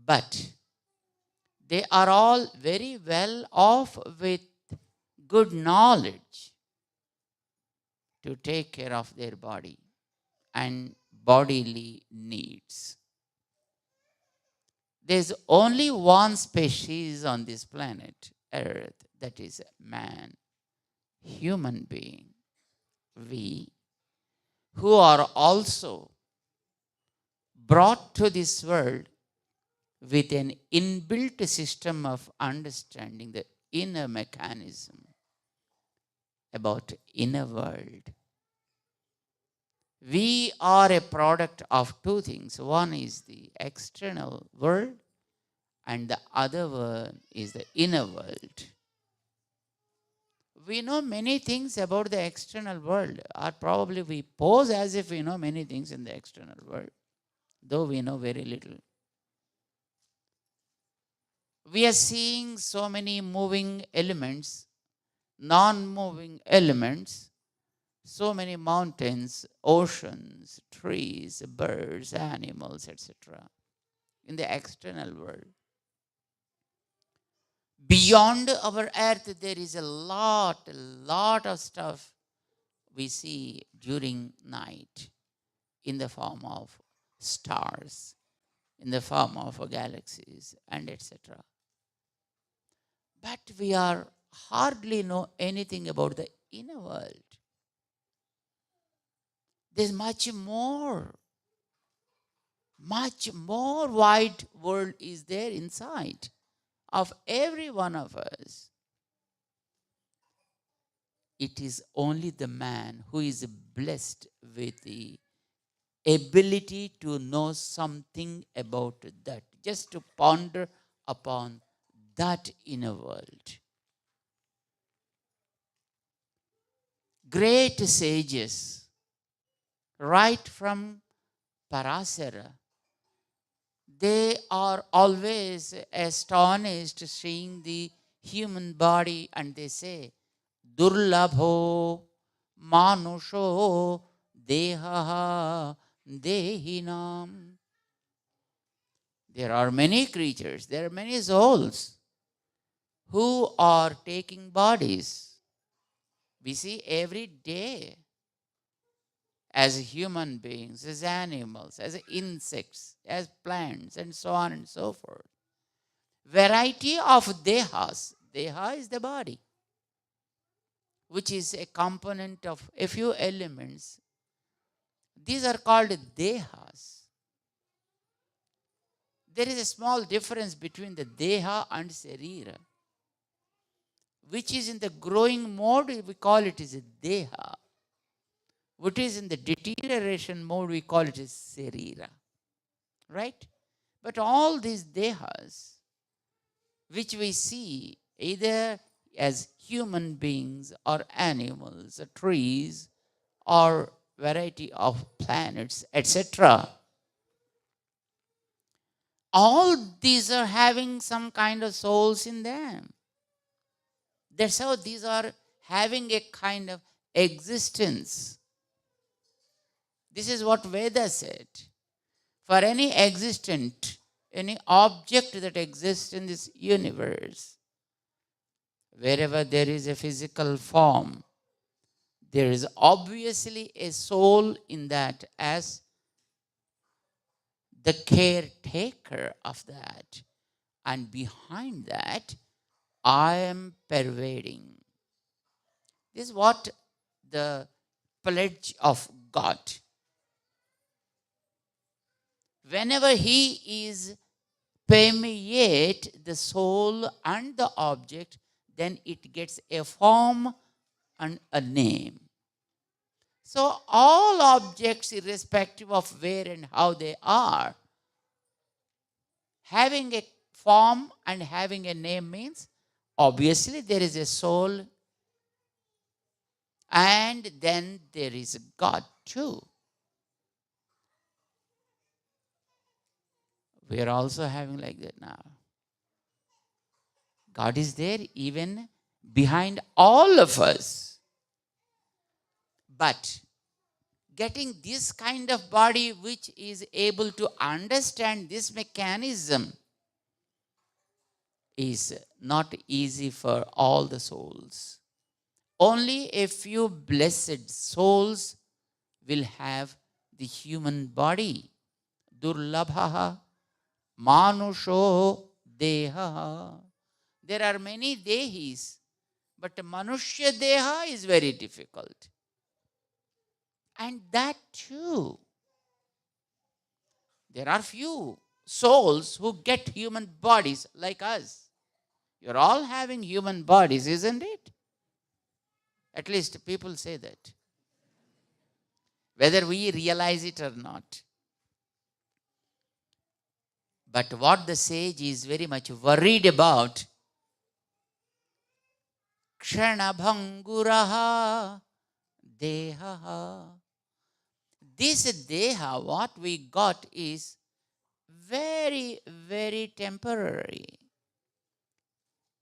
But they are all very well off with good knowledge to take care of their body and bodily needs. There's only one species on this planet Earth, that is man, human being. We, who are also brought to this world with an inbuilt system of understanding the inner mechanism about inner world. We are a product of two things. One is the external world, and the other one is the inner world. We know many things about the external world, or probably we pose as if we know many things in the external world, though we know very little. We are seeing so many moving elements, non-moving elements, so many mountains, oceans, trees, birds, animals, etc. in the external world. Beyond our earth, there is a lot of stuff we see during night in the form of stars, in the form of galaxies, and etc. But we are hardly know anything about the inner world. There's much more wide world is there inside of every one of us. It is only the man who is blessed with the ability to know something about that, just to ponder upon that inner world. Great sages, right from Parasara, they are always astonished seeing the human body, and they say, Durlabho manusho deha dehinam. There are many creatures, there are many souls who are taking bodies. We see every day as human beings, as animals, as insects, as plants, and so on and so forth. Variety of dehas. Deha is the body, which is a component of a few elements. These are called dehas. There is a small difference between the deha and sarira. Which is in the growing mode, we call it as a deha. What is in the deterioration mode, we call it as sarira. Right? But all these dehas, which we see either as human beings or animals or trees or variety of planets, etc., all these are having some kind of souls in them. That's how these are having a kind of existence. This is what Veda said. For any existent, any object that exists in this universe, wherever there is a physical form, there is obviously a soul in that as the caretaker of that. And behind that, I am pervading. This is what the pledge of God. Whenever he is permeate the soul and the object, then it gets a form and a name. So all objects, irrespective of where and how they are, having a form and having a name means obviously there is a soul and then there is a God too. We are also having like that now. God is there even behind all of us. But getting this kind of body which is able to understand this mechanism is not easy for all the souls. Only a few blessed souls will have the human body. Durlabhaha manusho deha. There are many dehis, but manushya deha is very difficult. And that too, there are few souls who get human bodies like us. You're all having human bodies, isn't it? At least people say that. Whether we realize it or not. But what the sage is very much worried about, kshanabhanguraha dehaha. This deha, what we got is very, very temporary.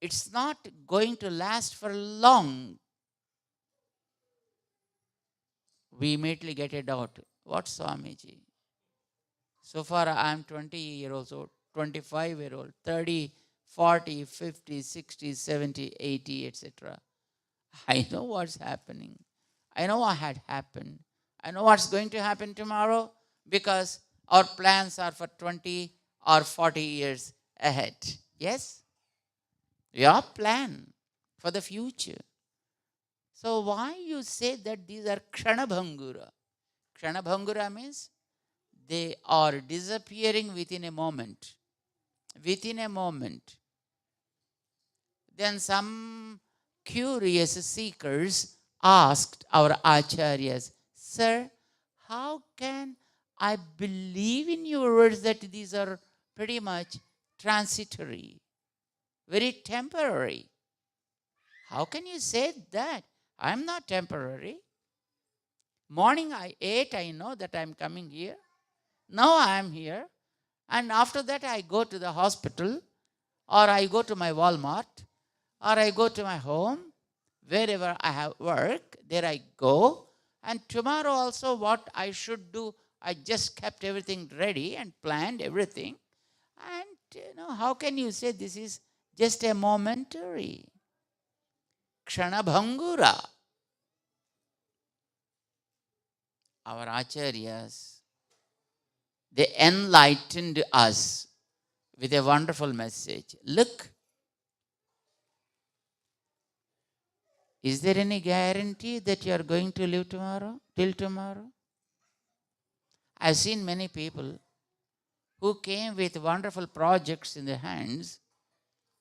It's not going to last for long. We immediately get a doubt. What Swamiji? So far I am 20-year-old, 25-year-old, 30, 40, 50, 60, 70, 80, etc. I know what's happening. I know what had happened. I know what's going to happen tomorrow because our plans are for 20 or 40 years ahead. Yes? We all plan for the future. So why you say that these are kshanabhangura? Kshanabhangura means they are disappearing within a moment. Within a moment. Then some curious seekers asked our acharyas, Sir, how can I believe in your words that these are pretty much transitory, very temporary? How can you say that? I'm not temporary. Morning I ate, I know that I'm coming here. Now I am here. And after that I go to the hospital, or I go to my Walmart, or I go to my home. Wherever I have work, there I go. And tomorrow also what I should do, I just kept everything ready and planned everything. And how can you say this is just a momentary? Kshanabhangura. Our acharyas, they enlightened us with a wonderful message. Look, is there any guarantee that you are going to live tomorrow, till tomorrow? I've seen many people who came with wonderful projects in their hands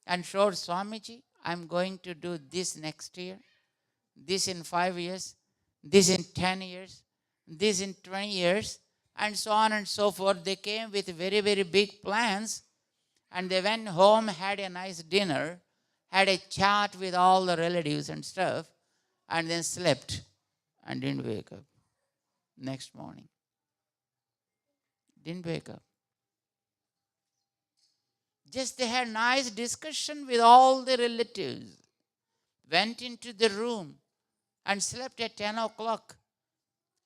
and showed Swamiji, I'm going to do this next year, this in 5 years, this in 10 years, this in 20 years, and so on and so forth. They came with very, very big plans, and they went home, had a nice dinner, had a chat with all the relatives and stuff, and then slept and didn't wake up next morning. Didn't wake up. Just they had nice discussion with all the relatives, went into the room and slept at 10 o'clock.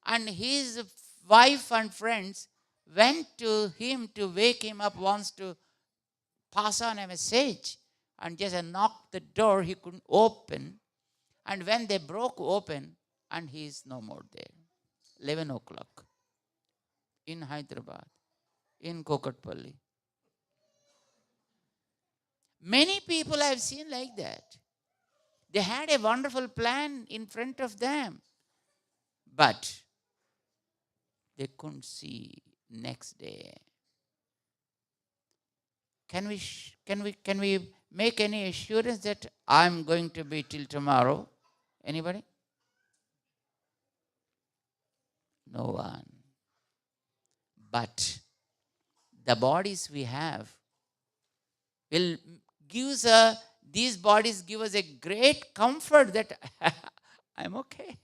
And his wife and friends went to him to wake him up, wants to pass on a message, and just knocked the door, he couldn't open. And when they broke open, and he is no more there. 11 o'clock in Hyderabad, in Kokatpalli. Many people I've seen like that. They had a wonderful plan in front of them. But they couldn't see next day. Can we make any assurance that I'm going to be till tomorrow? Anybody? No one. But the bodies we have will give us these bodies give us a great comfort that I'm okay.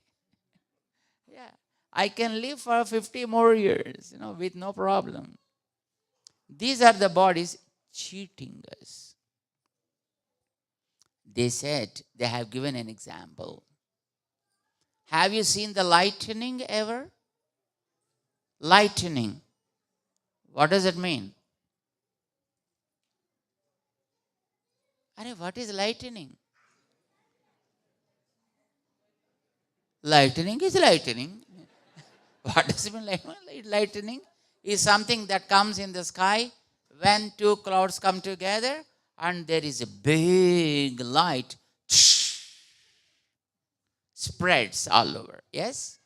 Yeah, I can live for 50 more years, with no problem. These are the bodies cheating us. They said, they have given an example. Have you seen the lightning ever? Lightning. What does it mean? What is lightning? Lightning is lightning. What does it mean? Lightning is something that comes in the sky when two clouds come together and there is a big light spreads all over. Yes?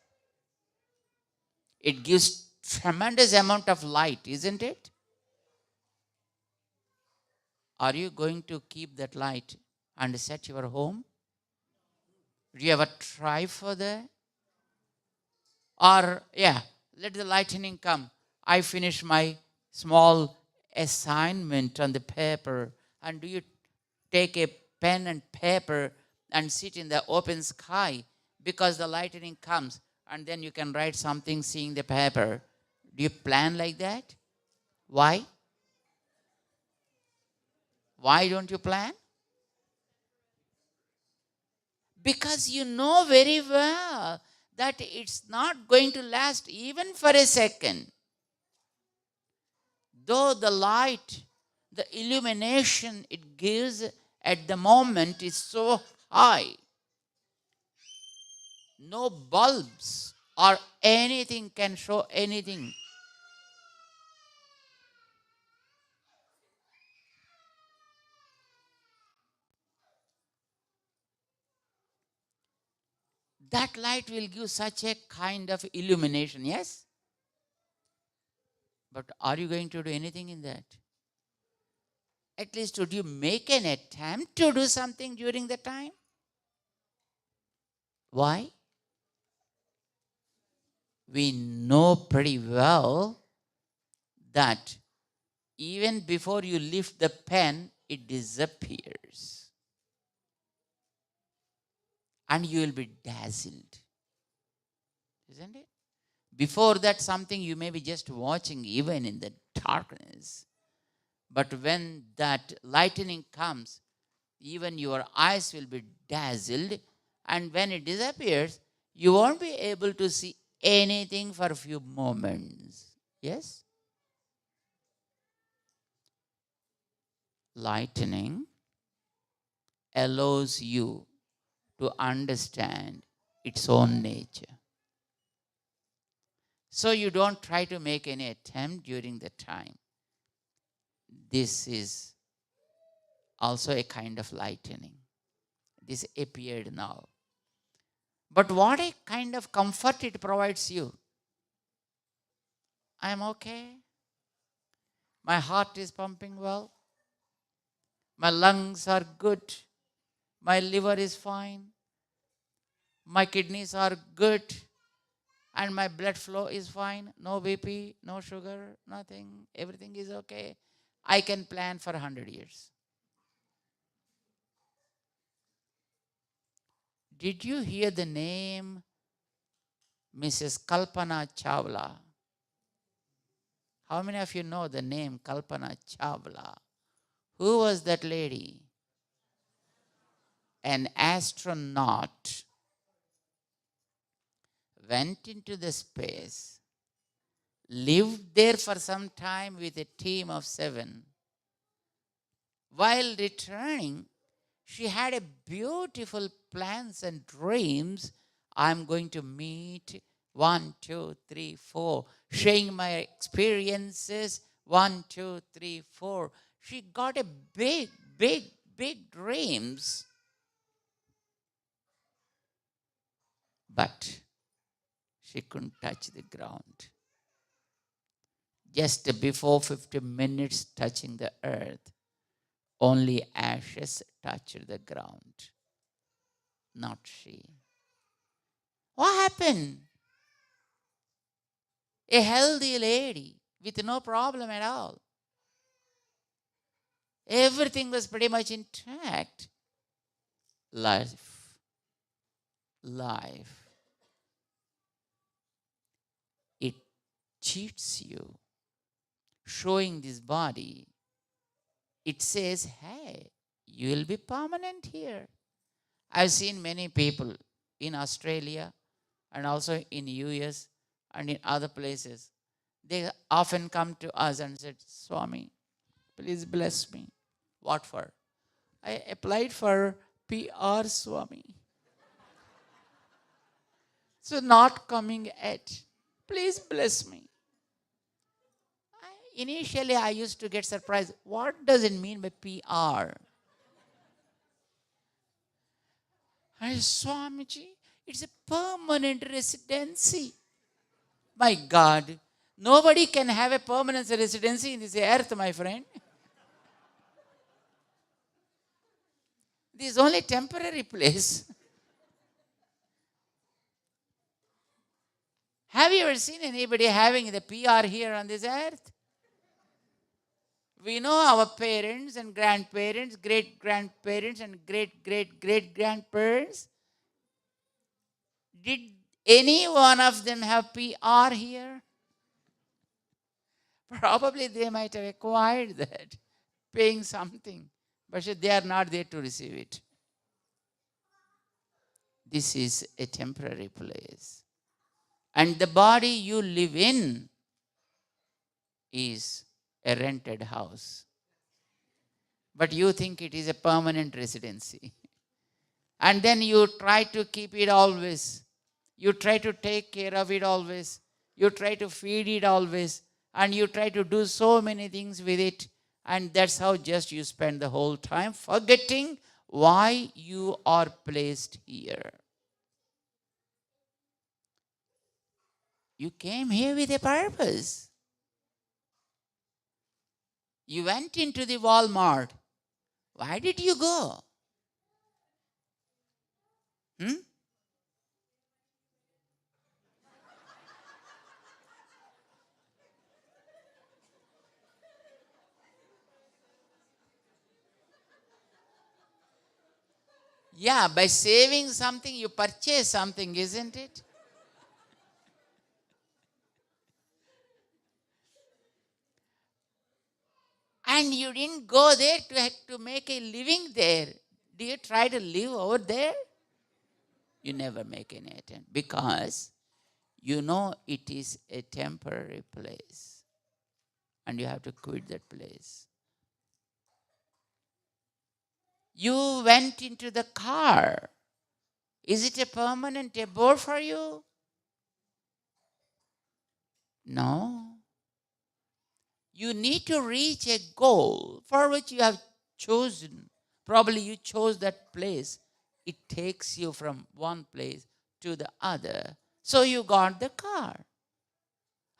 It gives tremendous amount of light, isn't it? Are you going to keep that light and set your home? Do you ever try for that? Or, let the lightning come. I finish my small assignment on the paper. And do you take a pen and paper and sit in the open sky because the lightning comes and then you can write something seeing the paper? Do you plan like that? Why? Why don't you plan? Because you know very well that it's not going to last even for a second. Though the light, the illumination it gives at the moment is so high, no bulbs or anything can show anything. That light will give such a kind of illumination, yes? But are you going to do anything in that? At least would you make an attempt to do something during the time? Why? We know pretty well that even before you lift the pen, it disappears. And you will be dazzled. Isn't it? Before that, something you may be just watching even in the darkness. But when that lightning comes, even your eyes will be dazzled. And when it disappears, you won't be able to see anything for a few moments. Yes? Lightning allows you to understand its own nature. So you don't try to make any attempt during the time. This is also a kind of lightning. This appeared now. But what a kind of comfort it provides you. I am okay. My heart is pumping well. My lungs are good. My liver is fine. My kidneys are good. And my blood flow is fine. No BP, no sugar, nothing. Everything is okay. I can plan for 100 years. Did you hear the name Mrs. Kalpana Chawla? How many of you know the name Kalpana Chawla? Who was that lady? An astronaut. Went into the space, lived there for some time with a team of 7. While returning, she had a beautiful plans and dreams. I'm going to meet 1, 2, 3, 4, sharing my experiences 1, 2, 3, 4. She got a big dreams. But She couldn't touch the ground. Just before 50 minutes touching the earth, only ashes touched the ground, not she. What happened? A healthy lady with no problem at all. Everything was pretty much intact. Life. It cheats you. Showing this body, it says, hey, you will be permanent here. I've seen many people in Australia and also in US and in other places. They often come to us and said, Swami, please bless me. What for? I applied for PR, Swami. So not coming yet. Please bless me. Initially, I used to get surprised. What does it mean by PR? I said, Swamiji, it's a permanent residency. My God, nobody can have a permanent residency in this earth, my friend. This is only temporary place. Have you ever seen anybody having the PR here on this earth? We know our parents and grandparents, great-grandparents and great-great-great-grandparents. Did any one of them have PR here? Probably they might have acquired that, paying something, but they are not there to receive it. This is a temporary place. And the body you live in is a rented house. But you think it is a permanent residency. And then you try to keep it always. You try to take care of it always. You try to feed it always. And you try to do so many things with it. And that's how just you spend the whole time forgetting why you are placed here. You came here with a purpose. You went into the Walmart. Why did you go? Yeah, by saving something, you purchase something, isn't it? And you didn't go there to make a living there. Do you try to live over there? You never make any attempt because you know it is a temporary place. And you have to quit that place. You went into the car. Is it a permanent abode for you? No. You need to reach a goal for which you have chosen. Probably you chose that place. It takes you from one place to the other. So you got the car.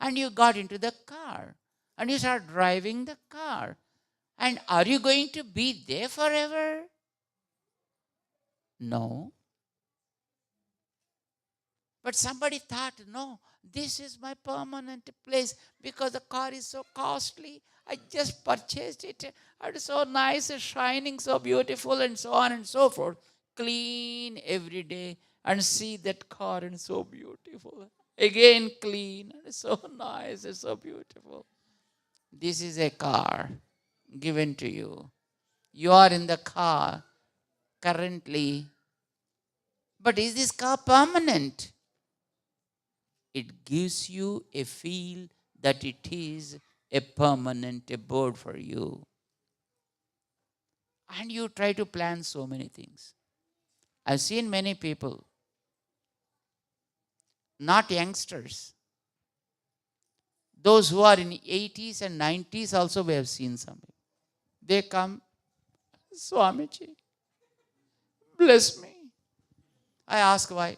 And you got into the car. And you start driving the car. And are you going to be there forever? No. But somebody thought, no, this is my permanent place because the car is so costly. I just purchased it. It's so nice, it's shining, so beautiful, and so on and so forth. Clean every day and see that car and so beautiful. Again clean, and it's so nice, it's so beautiful. This is a car given to you. You are in the car currently. But is this car permanent? It gives you a feel that it is a permanent abode for you. And you try to plan so many things. I've seen many people, not youngsters. Those who are in 80s and 90s also we have seen some. They come, Swamiji, bless me. I ask why.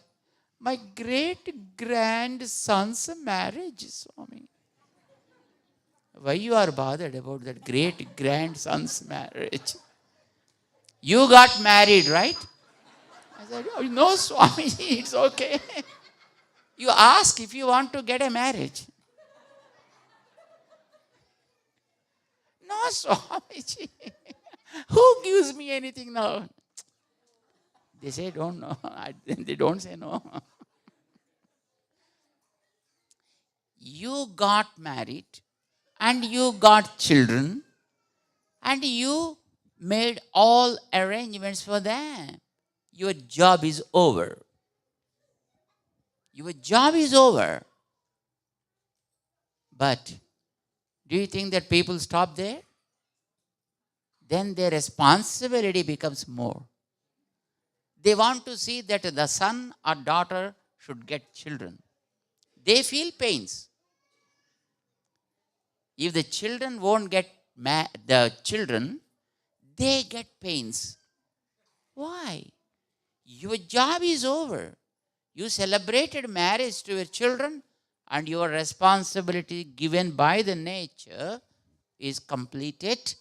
My great-grandson's marriage, Swami. Why you are bothered about that great-grandson's marriage? You got married, right? I said, oh, no, Swamiji, it's okay. You ask if you want to get a marriage. No, Swamiji. Who gives me anything now? They say, don't know. They don't say no. You got married and you got children and you made all arrangements for them. Your job is over. Your job is over. But do you think that people stop there? Then their responsibility becomes more. They want to see that the son or daughter should get children. They feel pains. If the children won't get the children, they get pains. Why? Your job is over. You celebrated marriage to your children and your responsibility given by the nature is completed.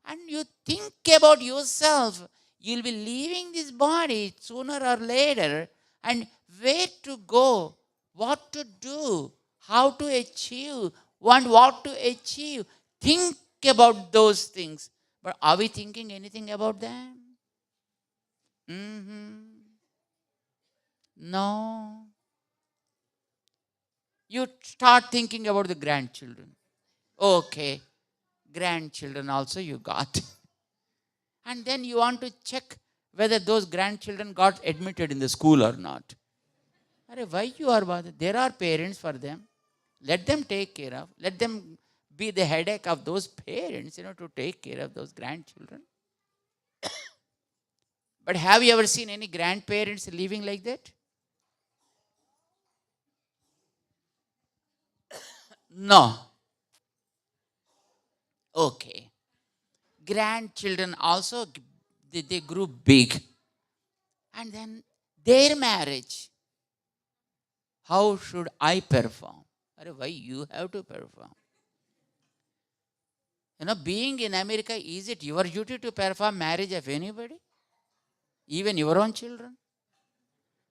And you think about yourself. You'll be leaving this body sooner or later. And where to go, what to do, how to achieve, what to achieve. Think about those things. But are we thinking anything about them? No. You start thinking about the grandchildren. Okay, grandchildren also you got. And then you want to check whether those grandchildren got admitted in the school or not. Why you are bothered? There are parents for them. Let them take care of. Let them be the headache of those parents, to take care of those grandchildren. But have you ever seen any grandparents living like that? No. Okay. Grandchildren also, they grew big. And then their marriage. How should I perform? Why you have to perform? Being in America, is it your duty to perform marriage of anybody? Even your own children?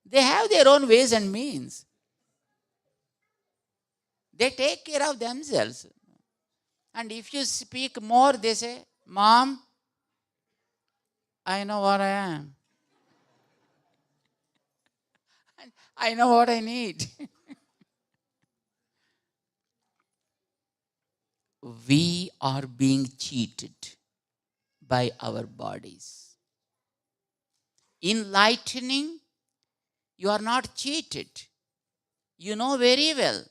They have their own ways and means. They take care of themselves. And if you speak more, they say, Mom, I know what I am. I know what I need. We are being cheated by our bodies. In lightning, you are not cheated. You know very well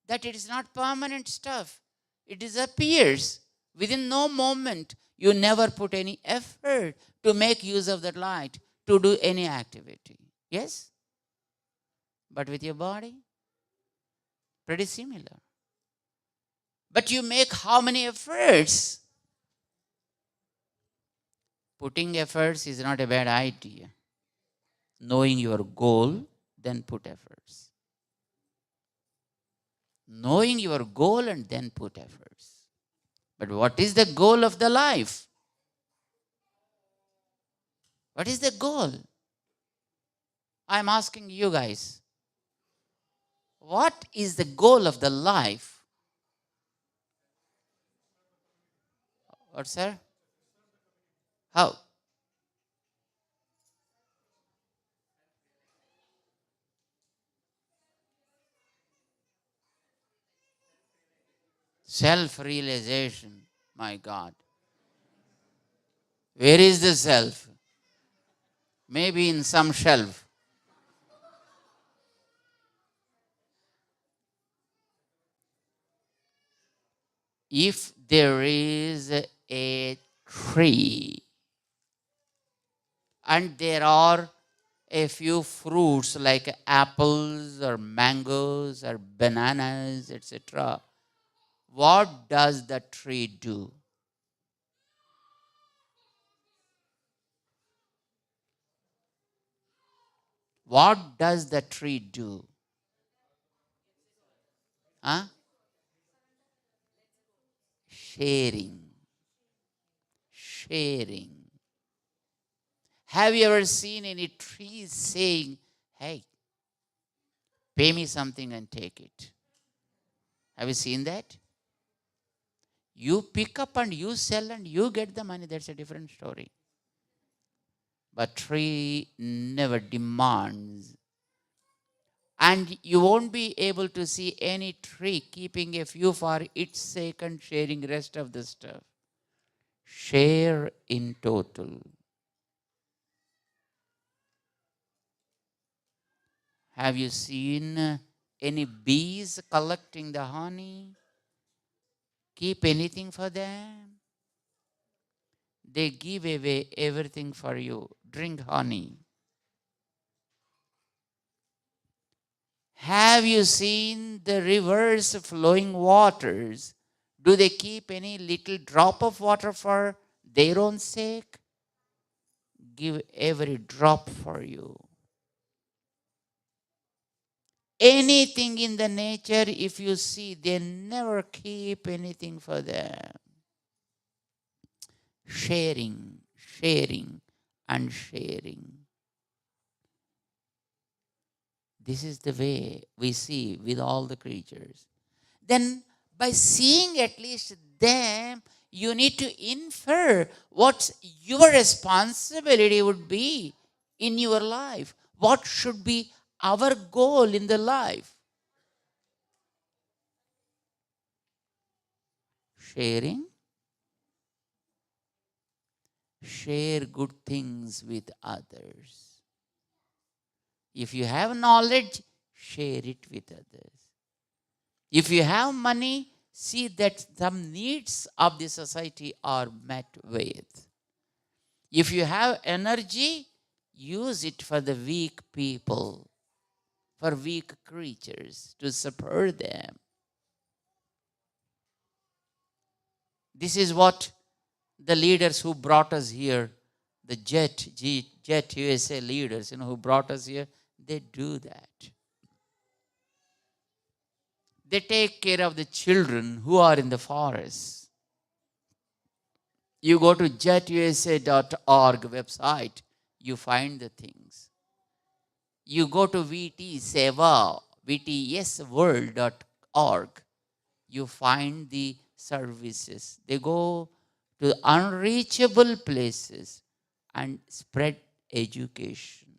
that it is not permanent stuff. It disappears within no moment. You never put any effort to make use of that light, to do any activity. Yes? But with your body, pretty similar. But you make how many efforts? Putting efforts is not a bad idea. Knowing your goal, then put efforts. Knowing your goal and then put efforts. But what is the goal of the life? What is the goal? I'm asking you guys. What is the goal of the life? What, sir? How? Self-realization. My God. Where is the self? Maybe in some shelf. If there is a tree and there are a few fruits like apples or mangoes or bananas, etc., what does the tree do? What does the tree do? Huh? Sharing. Sharing. Have you ever seen any trees saying, hey, pay me something and take it? Have you seen that? You pick up and you sell and you get the money. That's a different story. But tree never demands. And you won't be able to see any tree keeping a few for its sake and sharing rest of the stuff. Share in total. Have you seen any bees collecting the honey? Keep anything for them? They give away everything for you. Drink honey. Have you seen the rivers flowing waters? Do they keep any little drop of water for their own sake? Give every drop for you. Anything in the nature, if you see, they never keep anything for them. Sharing, sharing, and sharing. This is the way we see with all the creatures. Then by seeing at least them, you need to infer what your responsibility would be in your life. What should be our goal in the life? Sharing. Share good things with others. If you have knowledge, share it with others. If you have money, see that some needs of the society are met with. If you have energy, use it for the weak people, for weak creatures, to support them. This is what the leaders who brought us here, the Jet USA leaders, who brought us here, they do that. They take care of the children who are in the forest. You go to jetusa.org website, you find the things. You go to vtsworld.org, you find the services. They go to unreachable places and spread education,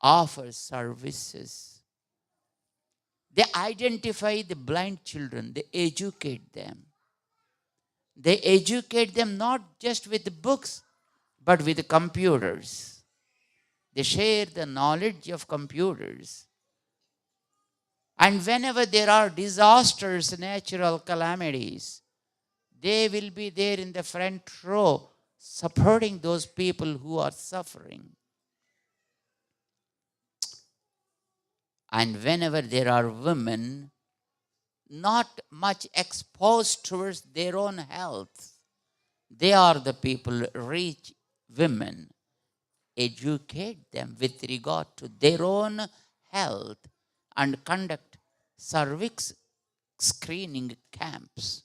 offer services. They identify the blind children, they educate them. They educate them not just with the books, but with the computers. They share the knowledge of computers. And whenever there are disasters, natural calamities, they will be there in the front row supporting those people who are suffering. And whenever there are women not much exposed towards their own health, they are the people, reach women, educate them with regard to their own health and conduct cervix screening camps.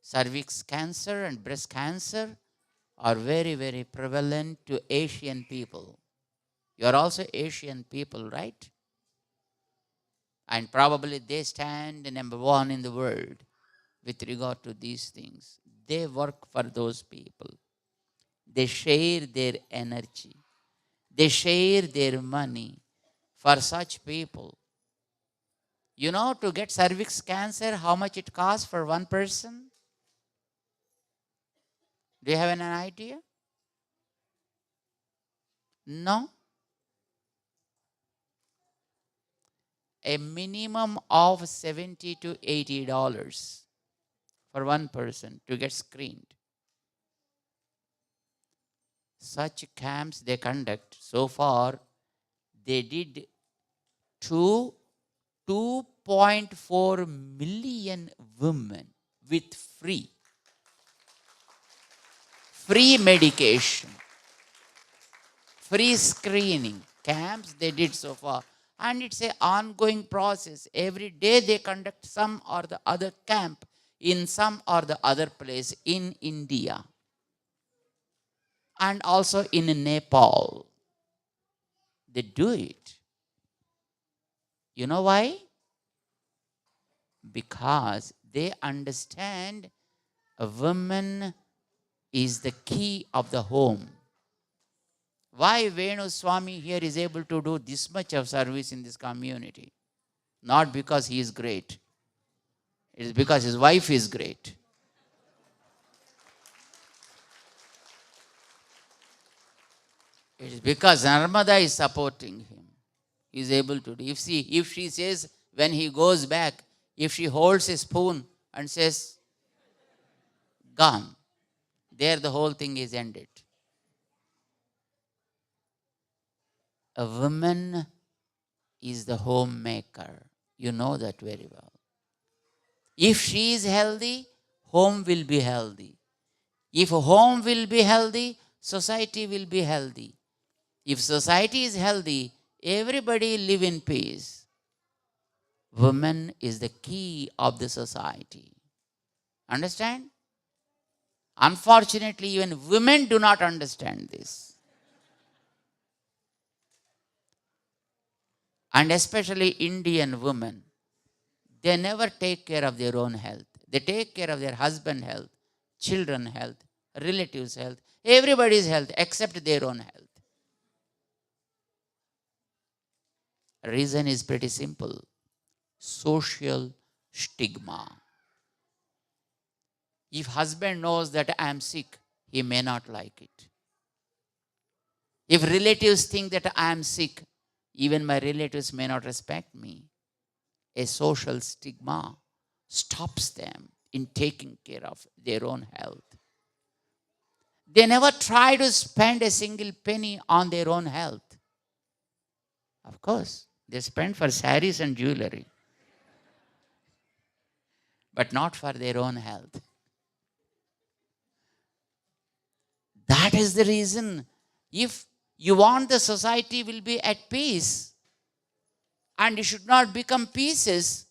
Cervix cancer and breast cancer are very, very prevalent to Asian people. You are also Asian people, right? And probably they stand number one in the world with regard to these things. They work for those people. They share their energy. They share their money for such people. To get cervix cancer, how much it costs for one person? Do you have an idea? No? A minimum of $70 to $80 for one person to get screened. Such camps they conduct. So far, they did 2.4 million women with free medication. free screening camps they did so far. And it's an ongoing process. Every day they conduct some or the other camp in some or the other place in India and also in Nepal. They do it. You know why? Because they understand a woman is the key of the home. Why Venu Swami here is able to do this much of service in this community? Not because he is great. It is because his wife is great. It is because Narmada is supporting him. He is able to do. If she says, when he goes back, if she holds a spoon and says, gone, there the whole thing is ended. A woman is the homemaker. You know that very well. If she is healthy, home will be healthy. If home will be healthy, society will be healthy. If society is healthy, everybody live in peace. Woman is the key of the society. Understand? Unfortunately, even women do not understand this. And especially Indian women, they never take care of their own health. They take care of their husband health, children health, relatives health, everybody's health except their own health. Reason is pretty simple. Social stigma. If husband knows that I am sick, he may not like it. If relatives think that I am sick, even my relatives may not respect me. A social stigma stops them in taking care of their own health. They never try to spend a single penny on their own health. Of course, they spend for saris and jewelry, but not for their own health. That is the reason. If you want the society will be at peace and it should not become pieces,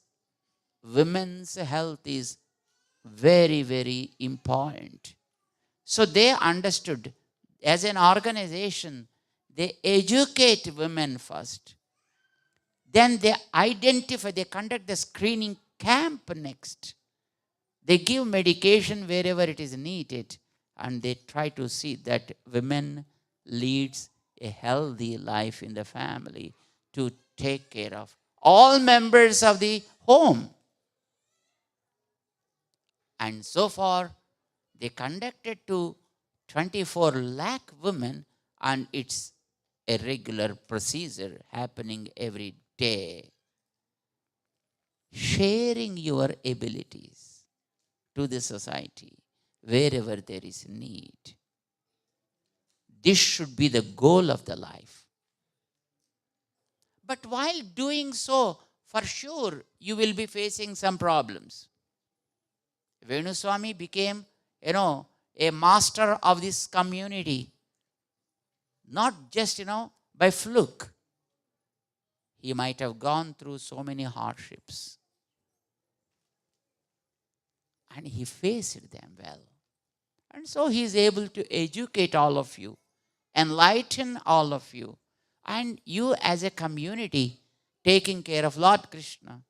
women's health is very, very important. So they understood, as an organization, they educate women first. Then they identify, they conduct the screening camp next. They give medication wherever it is needed, and they try to see that women leads a healthy life in the family to take care of all members of the home. And so far, they conducted to 24 lakh women, and it's a regular procedure happening every day. Sharing your abilities to the society wherever there is need. This should be the goal of the life. But while doing so, for sure, you will be facing some problems. Venuswami became, a master of this community, not just, by fluke. He might have gone through so many hardships. And he faced them well. And so he is able to educate all of you, enlighten all of you, and you as a community taking care of Lord Krishna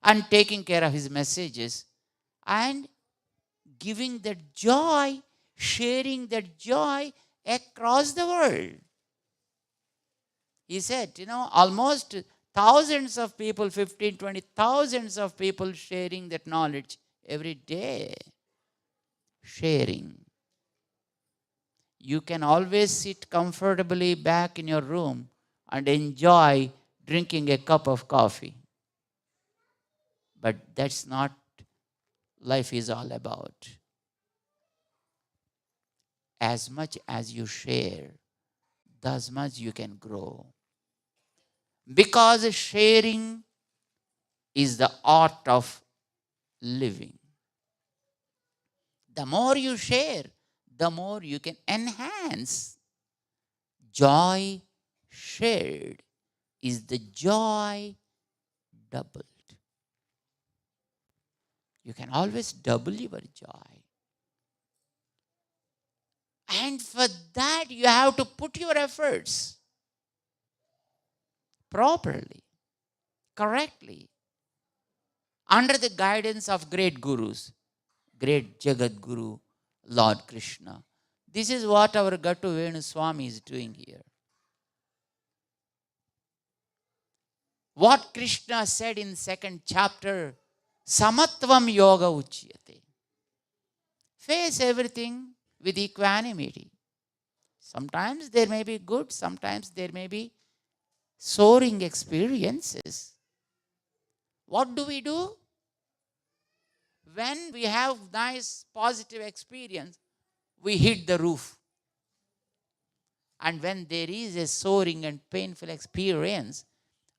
and taking care of his messages and giving that joy, sharing that joy across the world. He said, almost thousands of people, 15, 20, thousands of people sharing that knowledge every day. Sharing. You can always sit comfortably back in your room and enjoy drinking a cup of coffee. But that's not life is all about. As much as you share, thus much you can grow. Because sharing is the art of living. The more you share, the more you can enhance Joy shared is the joy doubled. You can always double your joy. And for that, you have to put your efforts properly, correctly, under the guidance of great gurus, great Jagat Guru, Lord Krishna. This is what our Gattu Venu Swami is doing here. What Krishna said in second chapter, Samatvam Yoga Uchyate. Face everything with equanimity. Sometimes there may be good, sometimes there may be soaring experiences. What do? When we have nice positive experience, we hit the roof. And when there is a soaring and painful experience,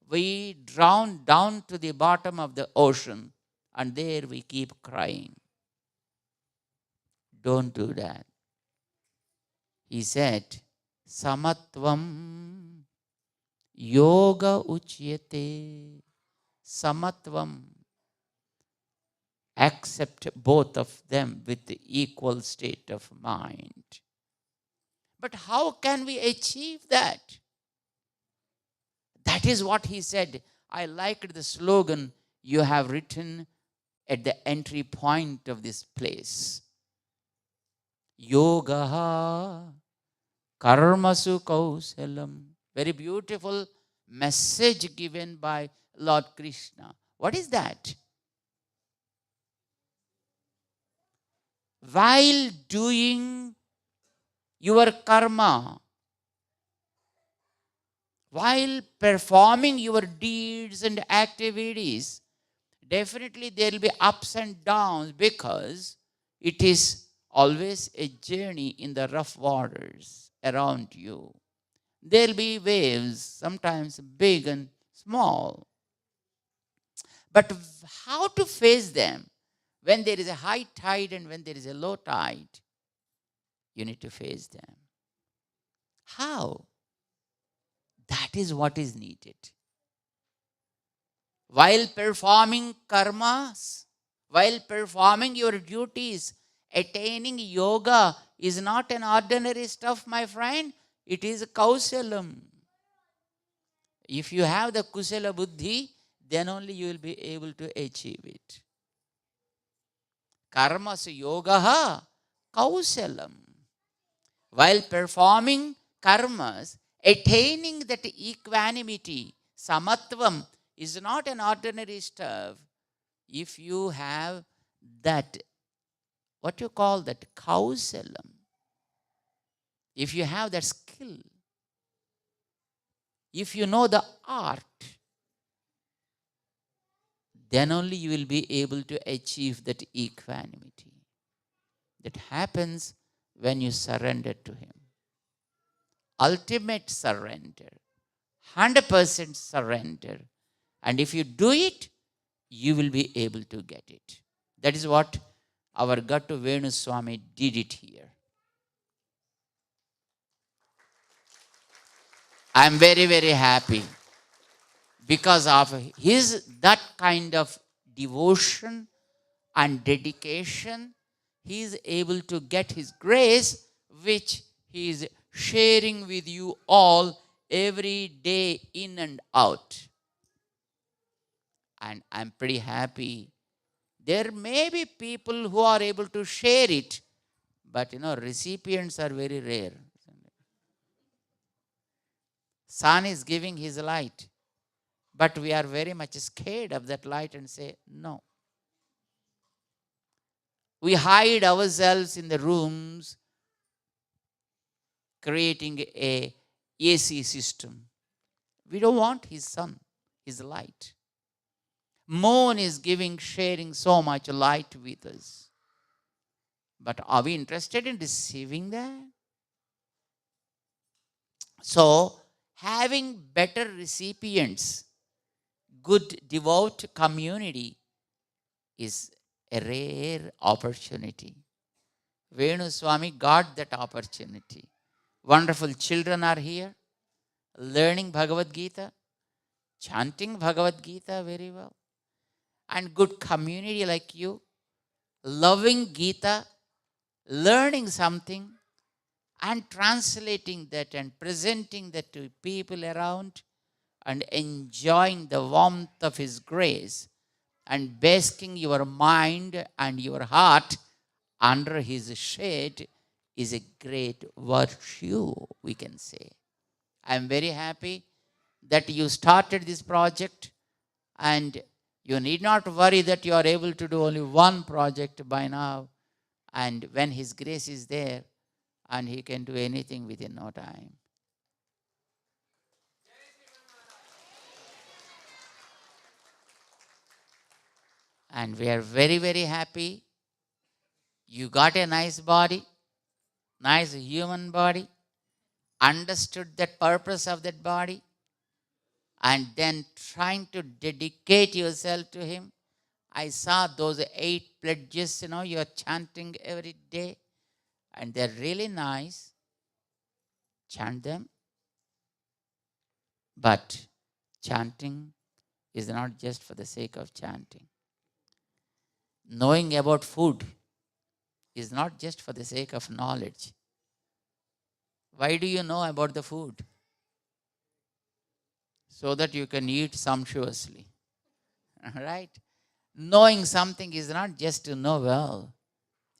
we drown down to the bottom of the ocean, and there we keep crying. Don't do that. He said, Samatvam Yoga Uchyate. Samatvam. Accept both of them with the equal state of mind. But how can we achieve that? That is what he said. I liked the slogan you have written at the entry point of this place. Yoga karmasu kausalam. Very beautiful message given by Lord Krishna. What is that? While doing your karma, while performing your deeds and activities, definitely there will be ups and downs because it is always a journey in the rough waters around you. There will be waves, sometimes big and small. But how to face them? When there is a high tide and when there is a low tide, you need to face them. How? That is what is needed. While performing karmas, while performing your duties, attaining yoga is not an ordinary stuff, my friend. It is a kausalam. If you have the kusala buddhi, then only you will be able to achieve it. Karmasu yogaha kausalam. While performing karmas, attaining that equanimity, samatvam, is not an ordinary stuff. If you have that, what you call that, kausalam, if you have that skill, if you know the art, then only you will be able to achieve that equanimity. That happens when you surrender to Him. Ultimate surrender, 100% surrender. And if you do it, you will be able to get it. That is what our Gattu Venu Swami did it here. I am very, very happy because of that kind of devotion and dedication. He is able to get his grace, which he is sharing with you all every day in and out. And I'm pretty happy. There may be people who are able to share it, but recipients are very rare. Sun is giving his light, but we are very much scared of that light and say, no. We hide ourselves in the rooms, creating a AC system. We don't want his sun, his light. Moon is sharing so much light with us. But are we interested in receiving that? So, having better recipients, good devout community is a rare opportunity. Venu Swami got that opportunity. Wonderful children are here, learning Bhagavad Gita, chanting Bhagavad Gita very well. And good community like you, loving Gita, learning something and translating that and presenting that to people around and enjoying the warmth of His grace and basking your mind and your heart under His shade is a great virtue, we can say. I am very happy that you started this project, and you need not worry that you are able to do only one project by now. And when His grace is there, and He can do anything within no time. And we are very, very happy. You got a nice body, nice human body, understood the purpose of that body, and then trying to dedicate yourself to Him. I saw those 8 pledges, you are chanting every day, and they're really nice. Chant them. But chanting is not just for the sake of chanting. Knowing about food is not just for the sake of knowledge. Why do you know about the food? So that you can eat sumptuously. Right? Knowing something is not just to know well,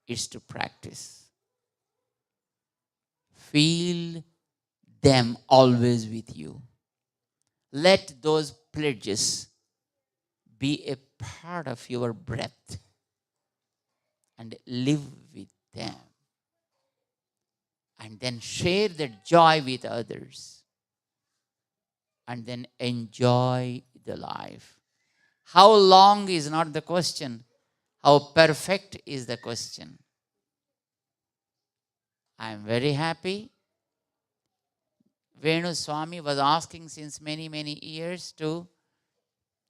it's to practice. Feel them always with you. Let those pledges be a part of your breath and live with them. And then share that joy with others. And then enjoy the life. How long is not the question. How perfect is the question. I am very happy. Venu Swami was asking since many, many years to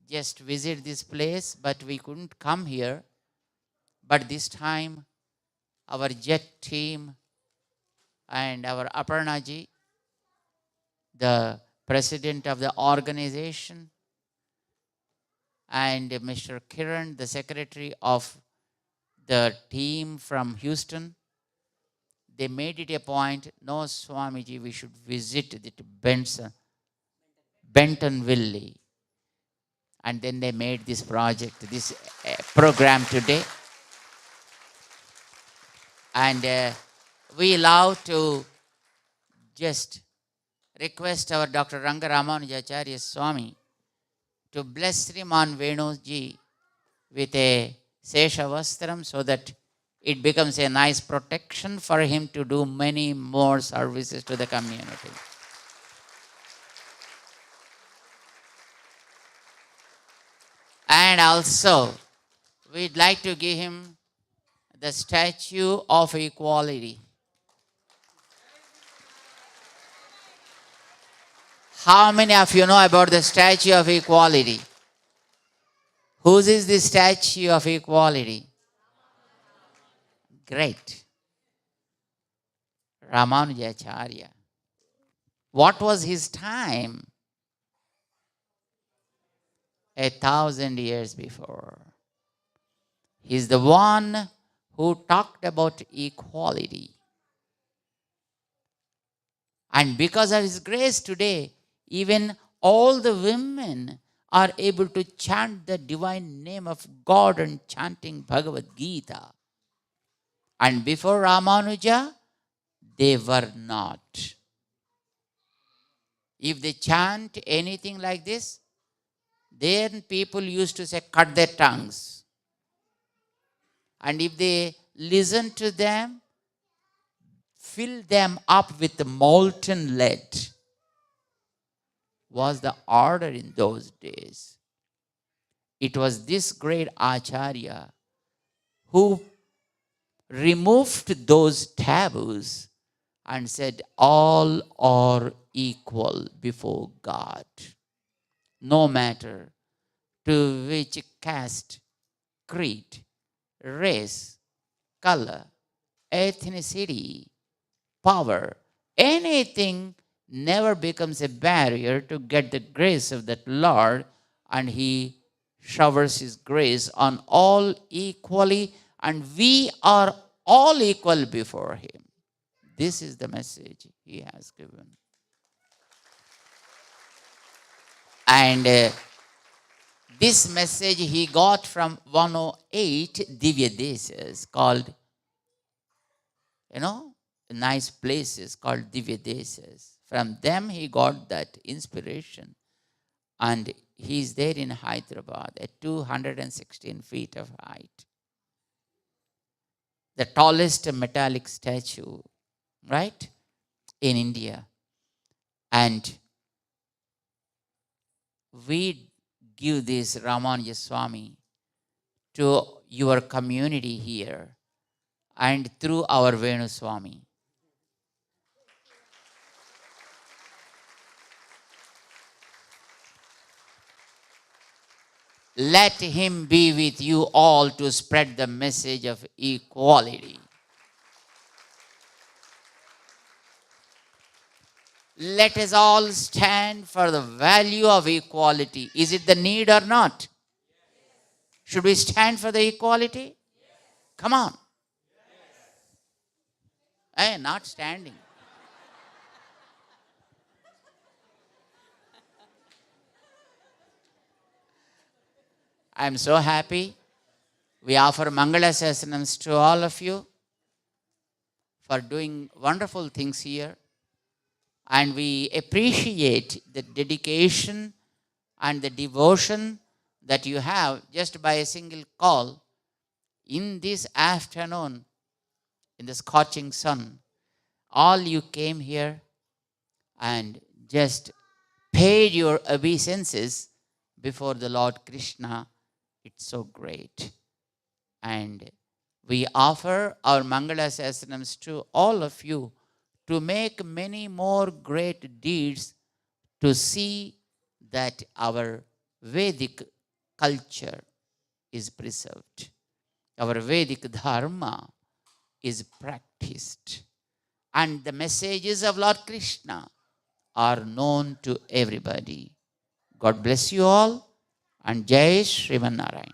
just visit this place, but we couldn't come here. But this time, our jet team and our Aparnaji, the president of the organization, and Mr. Kiran, the secretary of the team from Houston, they made it a point, no, Swamiji, we should visit the Bentonville. And then they made this project, this program today. And we love to just request our Dr. Ranga Ramanuja Jeeyarswamiji to bless Sriman Venuji with a Sesha Vastram so that it becomes a nice protection for him to do many more services to the community. And also, we'd like to give him the statue of equality. How many of you know about the statue of equality? Whose is the statue of equality? Great. Ramanujacharya. What was his time? 1,000 years before. He's the one who talked about equality. And because of his grace today, even all the women are able to chant the divine name of God and chanting Bhagavad Gita. And before Ramanuja, they were not. If they chant anything like this, then people used to say, cut their tongues. And if they listen to them, fill them up with molten lead, was the order in those days. It was this great Acharya who removed those taboos and said, all are equal before God, no matter to which caste, creed, race, color, ethnicity, power, anything never becomes a barrier to get the grace of that Lord, and He showers His grace on all equally, and we are all equal before Him. This is the message He has given. And this message He got from 108 Divya Desas called, nice places called Divya Desas. From them He got that inspiration. And He's there in Hyderabad at 216 feet of height. The tallest metallic statue, right, in India. And we give this Ramanuja Swami to your community here and through our Venu Swami. Let him be with you all to spread the message of equality. Let us all stand for the value of equality. Is it the need or not? Should we stand for the equality? Come on. Hey, not standing. I am so happy. We offer Mangala Sasanams to all of you for doing wonderful things here. And we appreciate the dedication and the devotion that you have just by a single call in this afternoon, in the scorching sun. All you came here and just paid your obeisances before the Lord Krishna. It's so great. And we offer our Mangala Sasanams to all of you to make many more great deeds to see that our Vedic culture is preserved. Our Vedic Dharma is practiced. And the messages of Lord Krishna are known to everybody. God bless you all, and Jai Srimannarayana.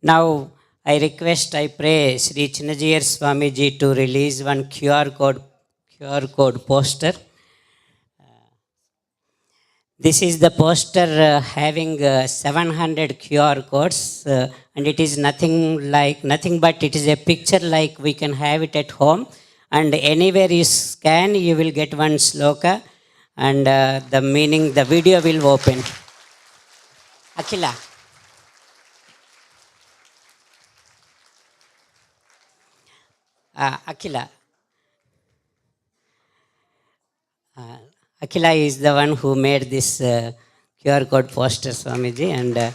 Now, I pray Sri Chinna Jeeyarswamiji to release one QR code poster. This is the poster having 700 QR codes, and it is nothing but it is a picture like we can have it at home. And anywhere you scan, you will get one sloka, and the meaning, the video will open. Akila. Akila. Akila is the one who made this QR code poster, Swamiji, and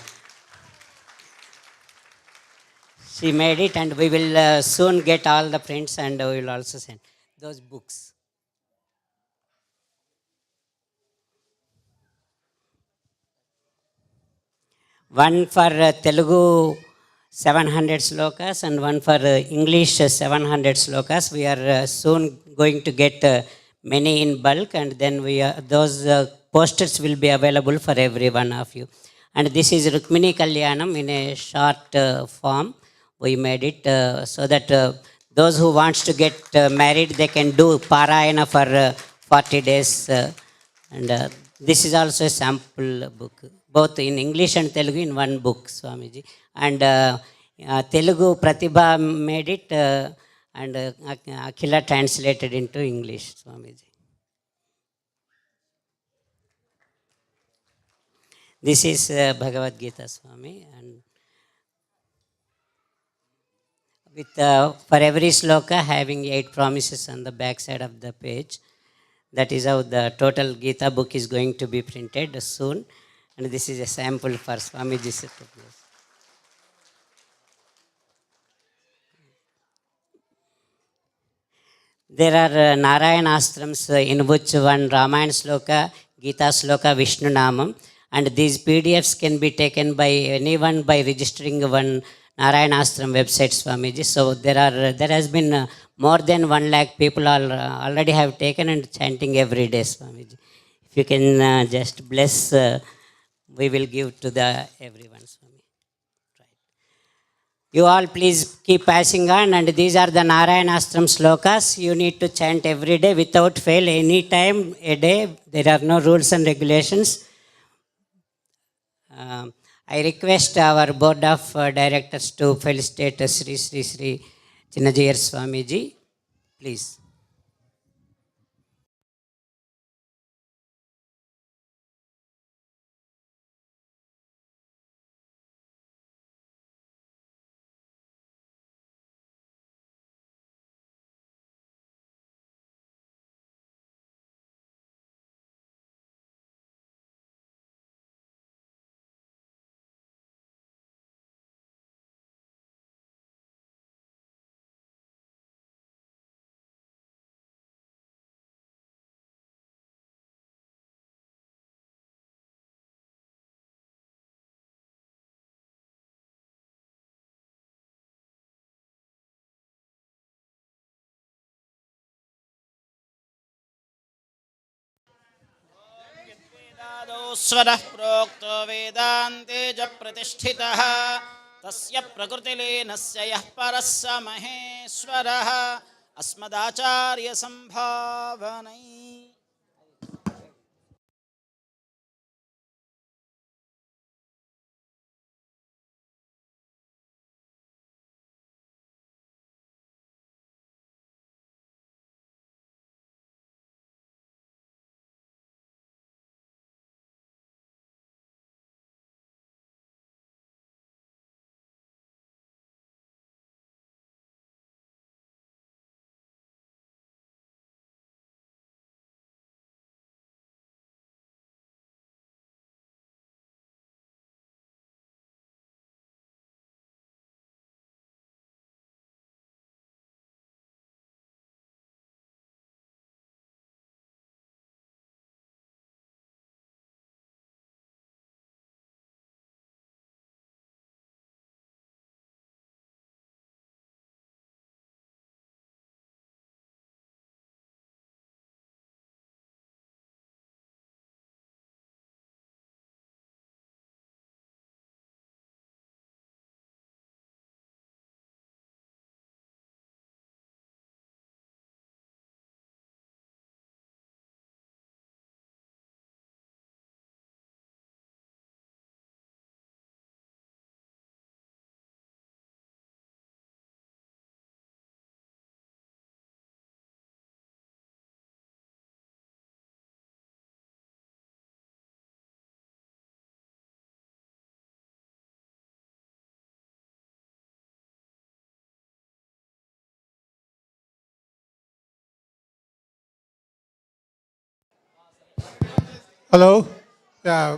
she made it, and we will soon get all the prints, and we will also send those books. One for Telugu 700 slokas and one for English 700 slokas. We are soon going to get many in bulk, and then those posters will be available for every one of you. And this is Rukmini Kalyanam in a short form. We made it so that those who wants to get married, they can do Parayana for 40 days. And this is also a sample book, both in English and Telugu in one book, Swamiji. And Telugu Pratibha made it, and Akhila translated into English, Swamiji. This is Bhagavad Gita, Swami, and with for every sloka having 8 promises on the back side of the page. That is how the total Gita book is going to be printed soon. And this is a sample for Swamiji's purpose. There are Narayana Astrams in which one Ramayana sloka, Gita sloka, Vishnu Namam, And these PDFs can be taken by anyone by registering one Narayana Ashram website, Swamiji. So there has been more than 1 lakh people already have taken and chanting every day, Swamiji. If you can just bless, we will give to the everyone, Swami. You all please keep passing on, and these are the Narayana Ashram slokas. You need to chant every day without fail, any time, a day. There are no rules and regulations. I request our board of directors to felicitate Sri Chinna Jeeyarswamiji, please. स्वरः प्रोक्तो वेदान्ते च प्रतिष्ठितः तस्य प्रकृतिलीनस्य यः परः स महेश्वरः अस्मदाचार्यसम्भावनै। Hello. Yeah.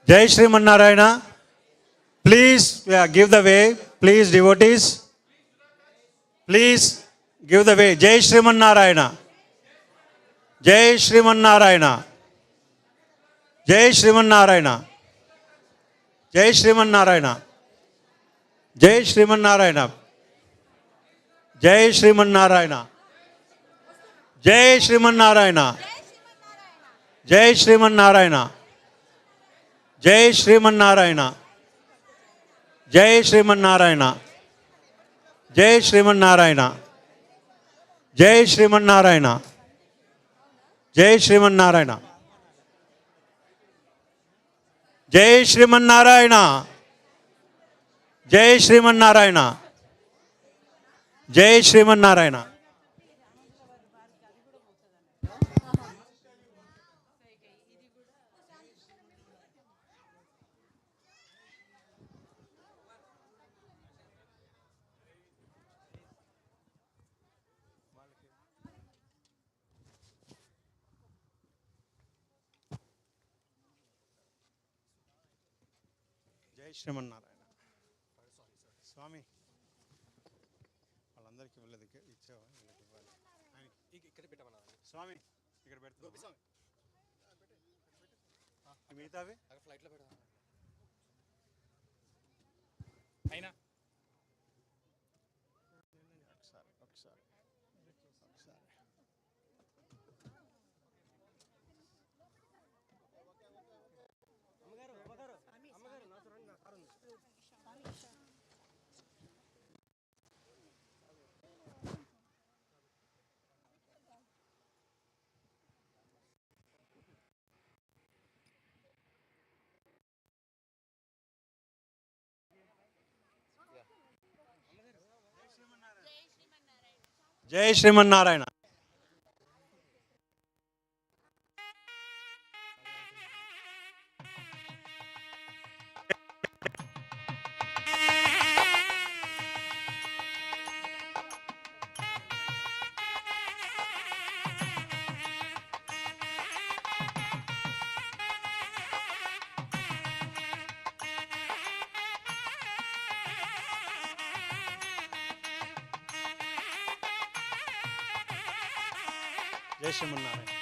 Jai Srimannarayana. Please give the way. Please, devotees. Please give the way. Jai Srimannarayana. Jai Srimannarayana. Jai Srimannarayana. Jai Srimannarayana. Jai Srimannarayana. Jai Srimannarayana. Jai Srimannarayana. Jai Srimannarayana. Jai Srimannarayana. Jai Srimannarayana. Jai Srimannarayana. Jai Srimannarayana. Jai Srimannarayana. Jai Srimannarayana. Jai Srimannarayana. Jai Srimannarayana. Jai Srimannarayana. Swami. వాళ్ళందరికీ వాళ్ళకి ఇవ్వలేదు, ఇచ్చావా? వీళ్ళకి ఇవ్వాలి. ఇక్కడ పెట్టమన్నా స్వామి, ఇక్కడ పెడతా. మిగతావి ఫ్లైట్లో పెడదాం అయినా. ఒకసారి జై శ్రీమన్నారాయణ. జై శ్రీమన్నారాయణ.